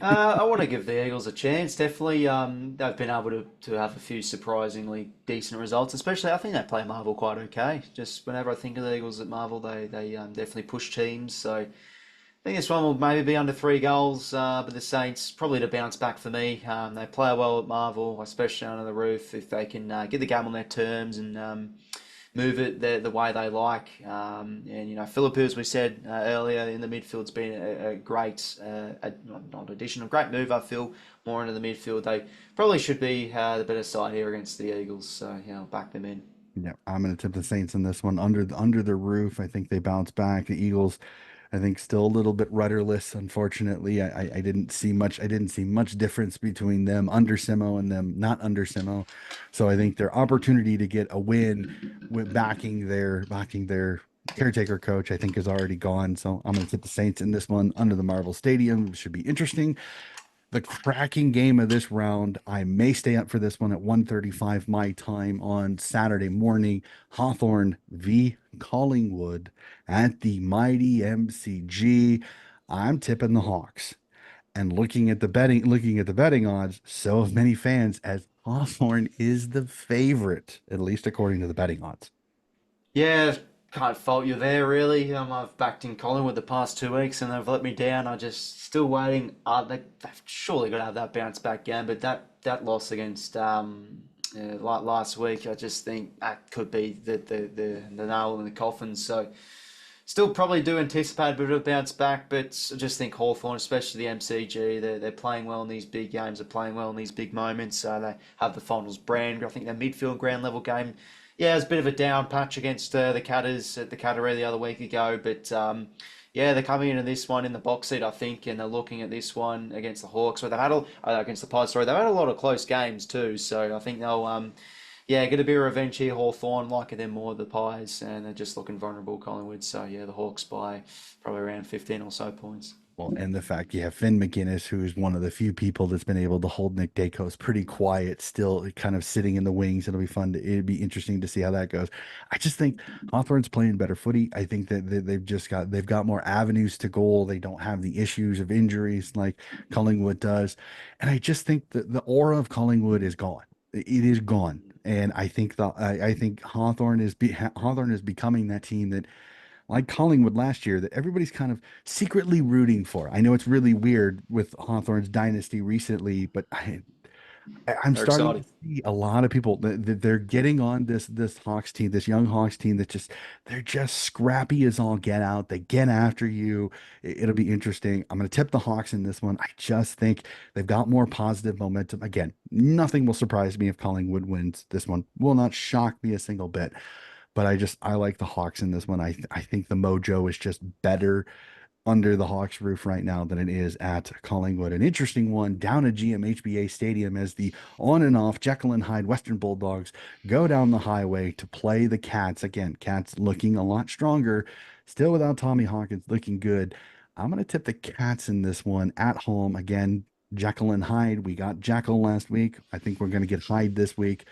I want to give the Eagles a chance. Definitely, they've been able to have a few surprisingly decent results. Especially, I think they play Marvel quite okay. Just whenever I think of the Eagles at Marvel, they definitely push teams. So I think this one will maybe be under 3 goals. But the Saints probably to bounce back for me. They play well at Marvel, especially under the roof. If they can get the game on their terms and move it the way they like. And Philippe, as we said earlier, in the midfield's been a great, not addition, a great move. I feel more into the midfield. They probably should be the better side here against the Eagles. So I'll back them in. Yeah, I'm gonna tip the Saints in this one under the roof. I think they bounce back. The Eagles, I think, still a little bit rudderless. Unfortunately, I didn't see much. I didn't see much difference between them under Simo and them not under Simo. So I think their opportunity to get a win with backing their caretaker coach, I think, is already gone. So I'm gonna tip the Saints in this one under the Marvel Stadium. Should be interesting. The cracking game of this round. I may stay up for this one at 1:35 my time on Saturday morning. Hawthorn v Collingwood at the mighty MCG. I'm tipping the Hawks. And looking at the betting odds, so have many fans as Hawthorn is the favorite, at least according to the betting odds. Yeah, can't fault you there, really. I've backed in Collingwood the past 2 weeks and they've let me down. I just still waiting. They've surely got to have that bounce back game, but that loss against like last week, I just think that could be the nail in the coffin. So still probably do anticipate a bit of a bounce back, but I just think Hawthorn, especially the MCG, they're playing well in these big games, they're playing well in these big moments. They have the finals brand. I think their midfield ground level game, yeah, it was a bit of a down patch against the Catters at the Cattery the other week ago, but yeah, they're coming into this one in the box seat, I think, and they're looking at this one against the Hawks, where they've had against the Pies. Sorry, they've had a lot of close games too, so I think they'll yeah, going to be a revenge here. Hawthorn liking them more, the Pies, and they're just looking vulnerable, Collingwood. So, yeah, the Hawks by probably around 15 or so points. Well, and the fact you have Finn McGuinness, who's one of the few people that's been able to hold Nick Dacos pretty quiet, still kind of sitting in the wings. It'll be fun. It'd be interesting to see how that goes. I just think Hawthorne's playing better footy. I think that they've got more avenues to goal. They don't have the issues of injuries like Collingwood does, and I just think that the aura of Collingwood is gone. It is gone. And I think Hawthorne is becoming that team that, like Collingwood last year, that everybody's kind of secretly rooting for. I know it's really weird with Hawthorne's dynasty recently, but I'm They're starting to exciting. see a lot of people that they're getting on this Hawks team, this young Hawks team that they're just scrappy as all get out. They get after you. It'll be interesting. I'm going to tip the Hawks in this one. I just think they've got more positive momentum. Again, nothing will surprise me if Collingwood wins this one. Will not shock me a single bit. But I like the Hawks in this one. I think the mojo is just better under the Hawks roof right now than it is at Collingwood. An interesting one down at GMHBA Stadium as the on and off Jekyll and Hyde Western Bulldogs go down the highway to play the Cats. Again, Cats looking a lot stronger, still without Tommy Hawkins, looking good. I'm going to tip the Cats in this one at home. Again, Jekyll and Hyde. We got Jekyll last week. I think we're going to get Hyde this week.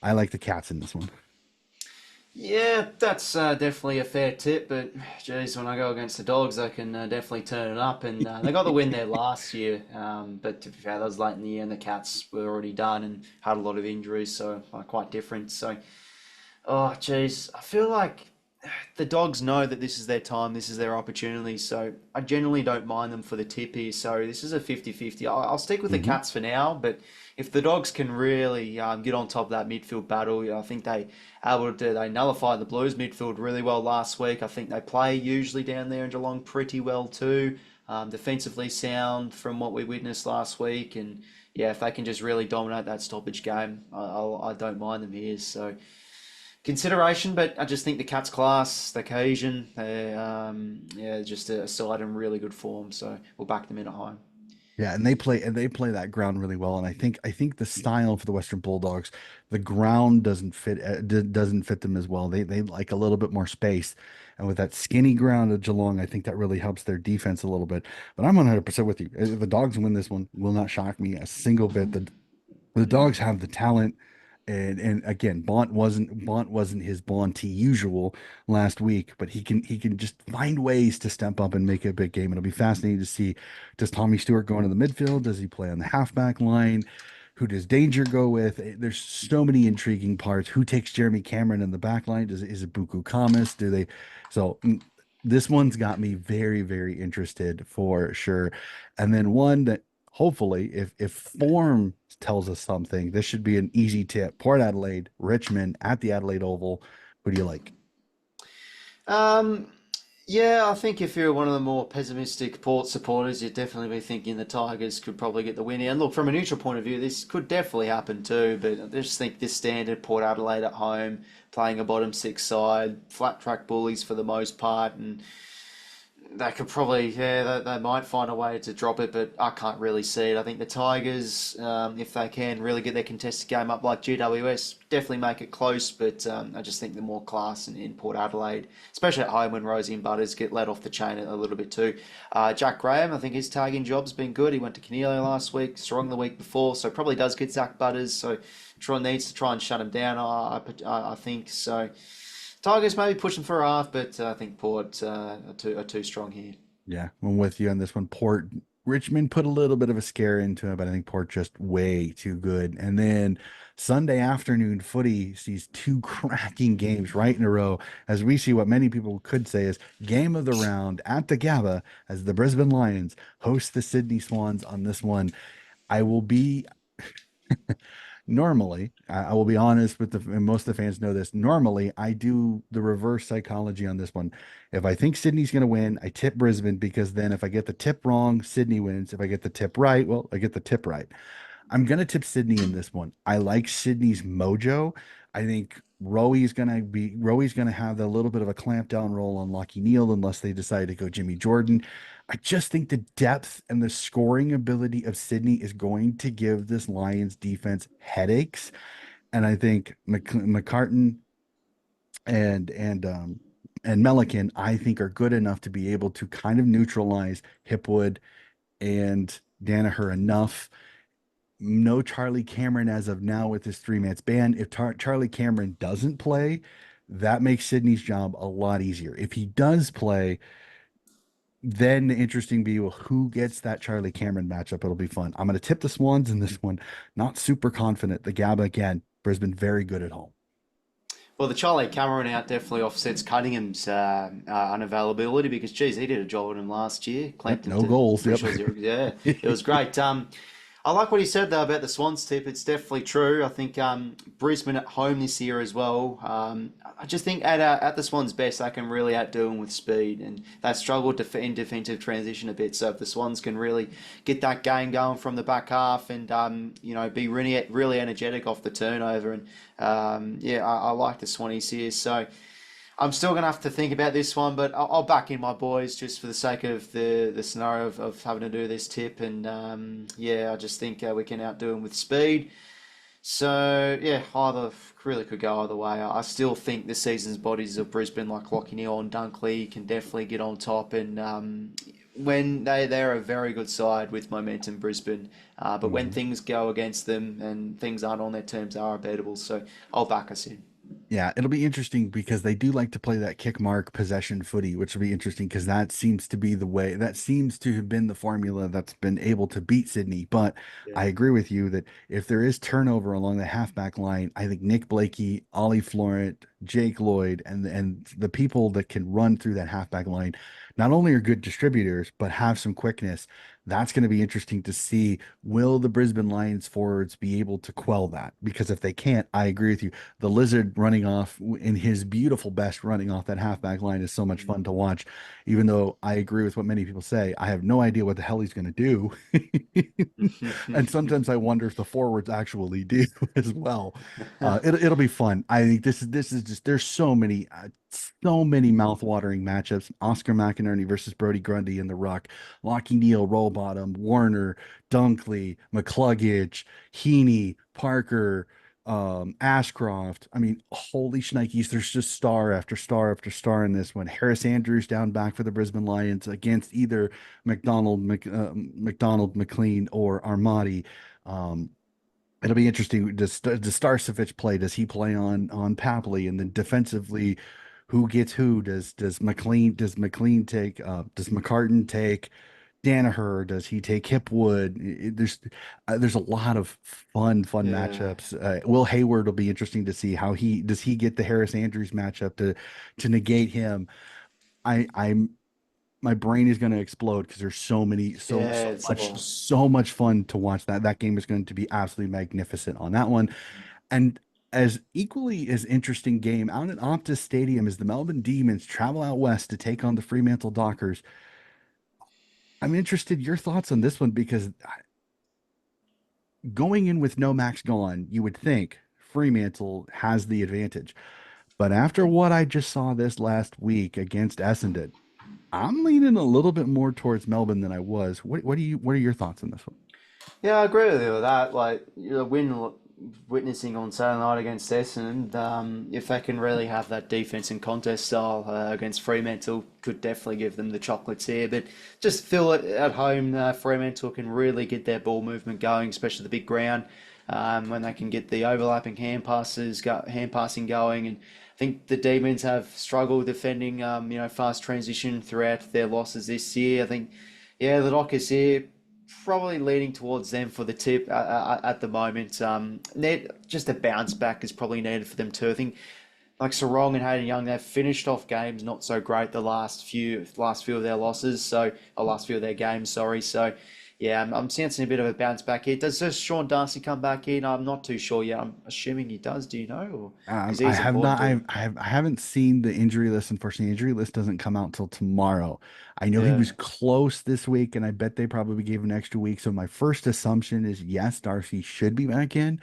I like the Cats in this one. Yeah, that's definitely a fair tip, but geez, when I go against the Dogs, I can definitely turn it up. And they got the win there last year, but to be fair, that was late in the year, and the Cats were already done and had a lot of injuries, so quite different. So, oh, geez, I feel like the Dogs know that this is their time, this is their opportunity, so I generally don't mind them for the tip here. So this is a 50-50. I'll stick with the Mhm. Cats for now, but if the Dogs can really get on top of that midfield battle, I think they nullified the Blues midfield really well last week. I think they play usually down there in Geelong pretty well too. Defensively sound from what we witnessed last week, and yeah, if they can just really dominate that stoppage game, I don't mind them here. So consideration, but I just think the Cats class, the cohesion, they yeah, just a side in really good form. So we'll back them in at home. Yeah, and they play that ground really well. And I think the style for the Western Bulldogs, the ground doesn't fit them as well. They like a little bit more space, and with that skinny ground of Geelong, I think that really helps their defense a little bit. But I'm 100% with you. If the Dogs win this one, will not shock me a single bit. The Dogs have the talent, and again, Bont wasn't his Bonty usual last week, but he can just find ways to step up and make a big game. It'll be fascinating to see. Does Tommy Stewart go into the midfield? Does he play on the halfback line? Who does Danger go with? There's so many intriguing parts. Who takes Jeremy Cameron in the back line? Is it Buku Kamis? Do they? So this one's got me very, very interested for sure. And then one that hopefully, if form tells us something, this should be an easy tip. Port Adelaide, Richmond at the Adelaide Oval. Who do you like? Um, yeah, I think if you're one of the more pessimistic Port supporters, you'd definitely be thinking the Tigers could probably get the win here. And look, from a neutral point of view, this could definitely happen too. But I just think this standard Port Adelaide at home, playing a bottom six side, flat track bullies for the most part, and they could probably, yeah, they might find a way to drop it, but I can't really see it. I think the Tigers, if they can really get their contested game up like GWS, definitely make it close, but I just think the more class in Port Adelaide, especially at home when Rosie and Butters get let off the chain a little bit too. Jack Graham, I think his tagging job's been good. He went to Canelio last week, Strong the week before, so probably does get Zach Butters, so Tron needs to try and shut him down, I think. So Tigers maybe pushing for a half, but I think Port are too strong here. Yeah, I'm with you on this one. Port Richmond put a little bit of a scare into it, but I think Port just way too good. And then Sunday afternoon footy sees two cracking games right in a row as we see what many people could say is game of the round at the Gabba as the Brisbane Lions host the Sydney Swans on this one. I will be normally, I will be honest with and most of the fans know this. Normally, I do the reverse psychology on this one. If I think Sydney's going to win, I tip Brisbane because then if I get the tip wrong, Sydney wins. If I get the tip right, well, I get the tip right. I'm gonna tip Sydney in this one. I like Sydney's mojo. I think Rowy's gonna have the little bit of a clamp down role on Lockie Neal unless they decide to go Jimmy Jordan. I just think the depth and the scoring ability of Sydney is going to give this Lions defense headaches. And I think McCartan and and um and Melican, I think, are good enough to be able to kind of neutralize Hipwood and Danaher enough. No Charlie Cameron as of now with his 3 match ban. If Charlie Cameron doesn't play, that makes Sydney's job a lot easier. If he does play, then the interesting be, well, who gets that Charlie Cameron matchup? It'll be fun. I'm going to tip the Swans in this one. Not super confident. The Gabba again, Brisbane very good at home. Well, the Charlie Cameron out definitely offsets Cunningham's unavailability because, geez, he did a job on him last year, Yep, clamped him no to goals. pretty Yep. sure zero. Yeah, it was great. I like what he said though about the Swans tip. It's definitely true. I think Brisbane at home this year as well. I just think at the Swans' best, they can really outdo them with speed, and they struggled in defensive transition a bit. So if the Swans can really get that game going from the back half and be really energetic off the turnover, and yeah, I like the Swannies here. So. I'm still going to have to think about this one, but I'll back in my boys just for the sake of the scenario of having to do this tip. And yeah, I just think we can outdo them with speed. So yeah, either really could go either way. I still think the season's bodies of Brisbane, like Lockie Neal and Dunkley, can definitely get on top. And when they're a very good side with momentum, Brisbane. But when Mhm. things go against them and things aren't on their terms, they are beatable. So I'll back us in. Yeah, it'll be interesting because they do like to play that kick mark possession footy, which will be interesting because that seems to be the way that seems to have been the formula that's been able to beat Sydney. But I Yeah. agree with you that if there is turnover along the halfback line, I think Nick Blakey, Ollie Florent, Jake Lloyd, and the people that can run through that halfback line not only are good distributors, but have some quickness. That's going to be interesting to see. Will the Brisbane Lions forwards be able to quell that? Because if they can't, I agree with you, the lizard running off in his beautiful best running off that halfback line is so much fun to watch. Even though I agree with what many people say, I have no idea what the hell he's going to do. And sometimes I wonder if the forwards actually do as well. It'll be fun. I think this is just there's so many mouth-watering matchups. Oscar McInerney versus Brody Grundy in the ruck, Lockie Neal, roll bottom, Warner, Dunkley, McCluggage, Heaney, Parker, Ashcroft. I mean, holy shnikes, there's just star after star after star in this one. Harris Andrews down back for the Brisbane Lions against either McDonald, McLean, or Armadi. Um, It'll be interesting. Does Starcevich play? Does he play on Papley? And then defensively, who gets who? Does McLean take does McCartan take Danaher? Does he take Hipwood? There's a lot of fun Yeah. matchups. Will Hayward will be interesting to see how he get the Harris Andrews matchup to negate him. I'm my brain is going to explode because there's so many Yeah, it's a lot. so much fun to watch. That game is going to be absolutely magnificent on that one. And as equally as interesting game out at Optus Stadium as the Melbourne Demons travel out west to take on the Fremantle Dockers. I'm interested your thoughts on this one because going in with no Max gone, you would think Fremantle has the advantage. But after what I just saw this last week against Essendon, I'm leaning a little bit more towards Melbourne than I was. What are your thoughts on this one? Yeah, I agree with you with that. Like, witnessing on Saturday night against Essendon, if they can really have that defense and contest style against Fremantle, could definitely give them the chocolates here. But just feel it at home, Fremantle can really get their ball movement going, especially the big ground, when they can get the overlapping hand passing going. And I think the Demons have struggled defending, fast transition throughout their losses this year. I think, yeah, the Dockers here. probably leaning towards them for the tip at the moment. Just a bounce back is probably needed for them too. I think like Sarong and Hayden Young, they've finished off games not so great the last few of their losses, so or last few of their games, sorry. So yeah, I'm sensing a bit of a bounce back here. Does Sean Darcy come back in? I'm not too sure yet. I'm assuming he does. Do you know? Because I he's have not. important. I haven't seen the injury list. Unfortunately, the injury list doesn't come out till tomorrow. I know he Yeah. was close this week, and I bet they probably gave him an extra week. So my first assumption is yes, Darcy should be back in.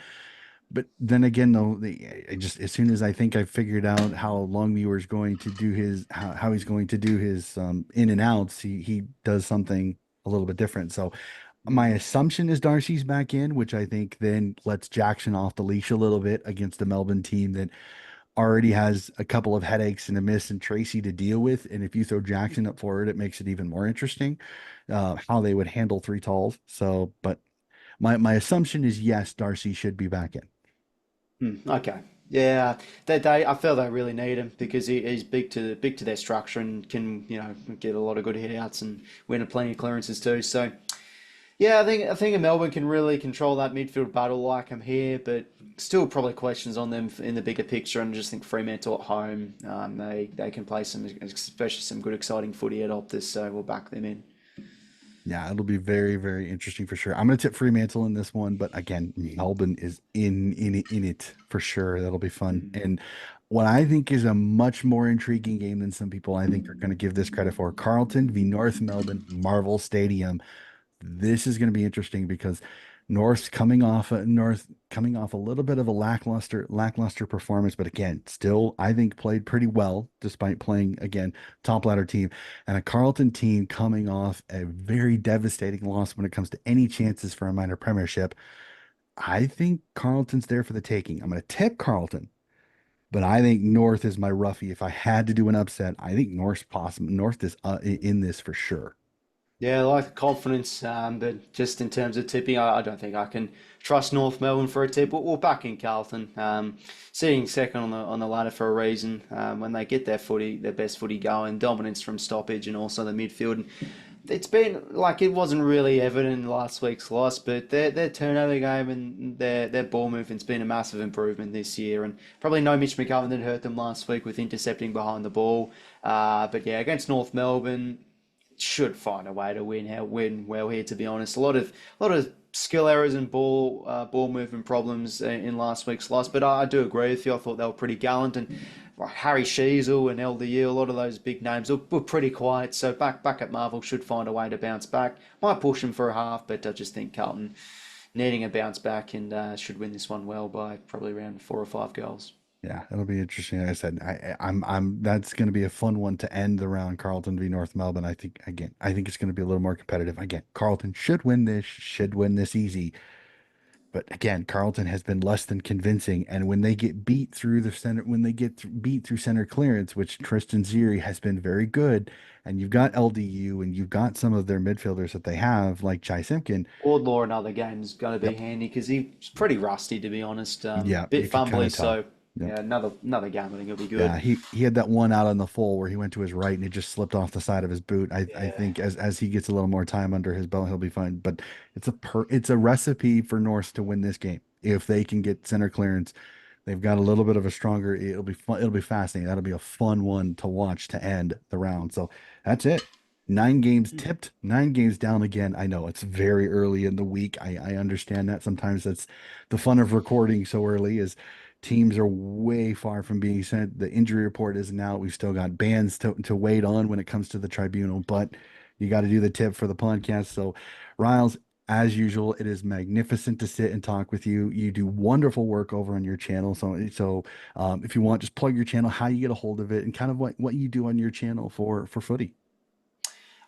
But then again, though, I just as soon as I think I figured out how Longmuir is going to do his how he's going to do his in and outs, he does something a little bit different. So my Mm. assumption is Darcy's back in, which I think then lets Jackson off the leash a little bit against the Melbourne team that already has a couple of headaches and a miss and Tracy to deal with. And if you throw Jackson up forward, it makes it even more interesting how they would handle three talls. So, but my assumption is yes, Darcy should be back in. Okay. Yeah, I feel they really need him because he's big to their structure and can get a lot of good hit outs and win plenty of clearances too. So yeah, I think Melbourne can really control that midfield battle like I'm here, but still probably questions on them in the bigger picture. And I just think Fremantle at home, they can play some, especially some good exciting footy at Optus. So we'll back them in. Yeah, it'll be very, very interesting for sure. I'm going to tip Fremantle in this one, but again, Melbourne is in it for sure. That'll be fun. And what I think is a much more intriguing game than some people I think are going to give this credit for, Carlton v North Melbourne, Marvel Stadium. This is going to be interesting because North coming off a little bit of a lackluster performance, but again, still I think played pretty well despite playing again top ladder team and a Carlton team coming off a very devastating loss when it comes to any chances for a minor premiership. I think Carlton's there for the taking. I'm going to tip Carlton, but I think North is my roughie. If I had to do an upset, I think North's possible. North is in this for sure. Yeah, I like the confidence, but just in terms of tipping, I don't think I can trust North Melbourne for a tip. We'll back in Carlton, sitting second on the ladder for a reason. When they get their best footy going, dominance from stoppage and also the midfield. And it's been like it wasn't really evident in last week's loss, but their turnover game and their ball movement's been a massive improvement this year. And probably no Mitch McGovern that hurt them last week with intercepting behind the ball. But yeah, against North Melbourne should find a way to win well here. To be honest, a lot of skill errors and ball movement problems in last week's loss. But I do agree with you. I thought they were pretty gallant and like Harry Sheasel and LDU, a lot of those big names were pretty quiet. So back at Marvel should find a way to bounce back. Might push them for a half, but I just think Carlton needing a bounce back and should win this one well by probably around 4 or 5 goals. Yeah, it'll be interesting. Like I said, I'm that's going to be a fun one to end the round. Carlton v North Melbourne. I think it's going to be a little more competitive. Again, Carlton should win this easy. But again, Carlton has been less than convincing. And when they get beat through the center, when they get beat through center clearance, which Tristan Ziri has been very good, and you've got LDU and you've got some of their midfielders that they have, like Chai Simpkin. Wardlaw in other games going to be Yep. handy because he's pretty rusty to be honest. Yeah, Bit you can kind fumbly, of tell. so Yep. yeah, another game I think he'll be Yeah, good. he had that one out on the full where he went to his right and it just slipped off the side of his boot. I Yeah. think as he gets a little more time under his belt, he'll be fine. But it's a recipe for Norse to win this game. If they can get center clearance, they've got a little bit of a stronger. It'll be fun. It'll be fascinating. That'll be a fun one to watch to end the round. So that's it. 9 games tipped, 9 games down again. I know it's very early in the week. I understand that. Sometimes that's the fun of recording so early is teams are way far from being sent. The injury report isn't out. We've still got bans to wait on when it comes to the tribunal, but you got to do the tip for the podcast. So, Riles, as usual, it is magnificent to sit and talk with you. You do wonderful work over on your channel. So, if you want, just plug your channel, how you get a hold of it, and kind of what you do on your channel for footy.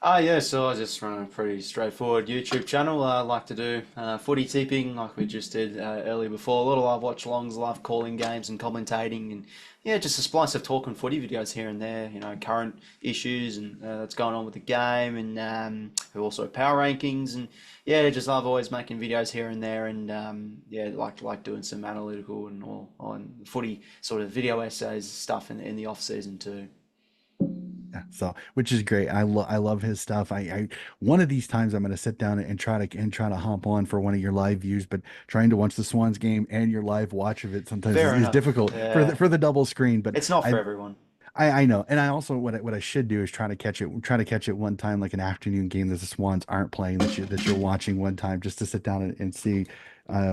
Yeah, so I just run a pretty straightforward YouTube channel. I like to do footy tipping like we just did earlier before. A lot of live watch alongs, live calling games and commentating, and yeah, just a splice of talking footy videos here and there. Current issues and that's going on with the game, and also power rankings, and yeah, just love always making videos here and there, and yeah, like doing some analytical and all on footy sort of video essays stuff in the off season too. Yeah, so which is great. I love his stuff. I one of these times I'm going to sit down and try to hop on for one of your live views, but trying to watch the Swans game and your live watch of it sometimes Fair is enough. difficult Yeah, for the double screen. But it's not for I everyone. I know, and I also what I should do is try to catch it one time, like an afternoon game that the Swans aren't playing that you're watching one time, just to sit down and see,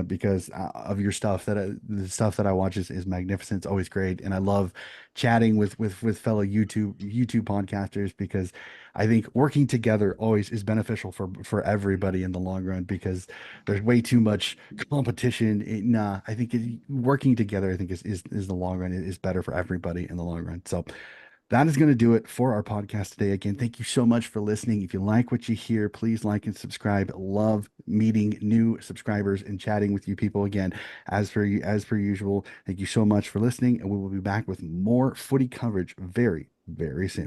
because of your stuff the stuff that I watch is magnificent. It's always great, and I love chatting with fellow YouTube podcasters because I think working together always is beneficial for everybody in the long run because there's way too much competition. Nah, I think working together, I think is the long run is better for everybody in the long run. So that is going to do it for our podcast today. Again, thank you so much for listening. If you like what you hear, please like and subscribe. Love meeting new subscribers and chatting with you people again. As per usual, thank you so much for listening, and we will be back with more footy coverage very, very soon.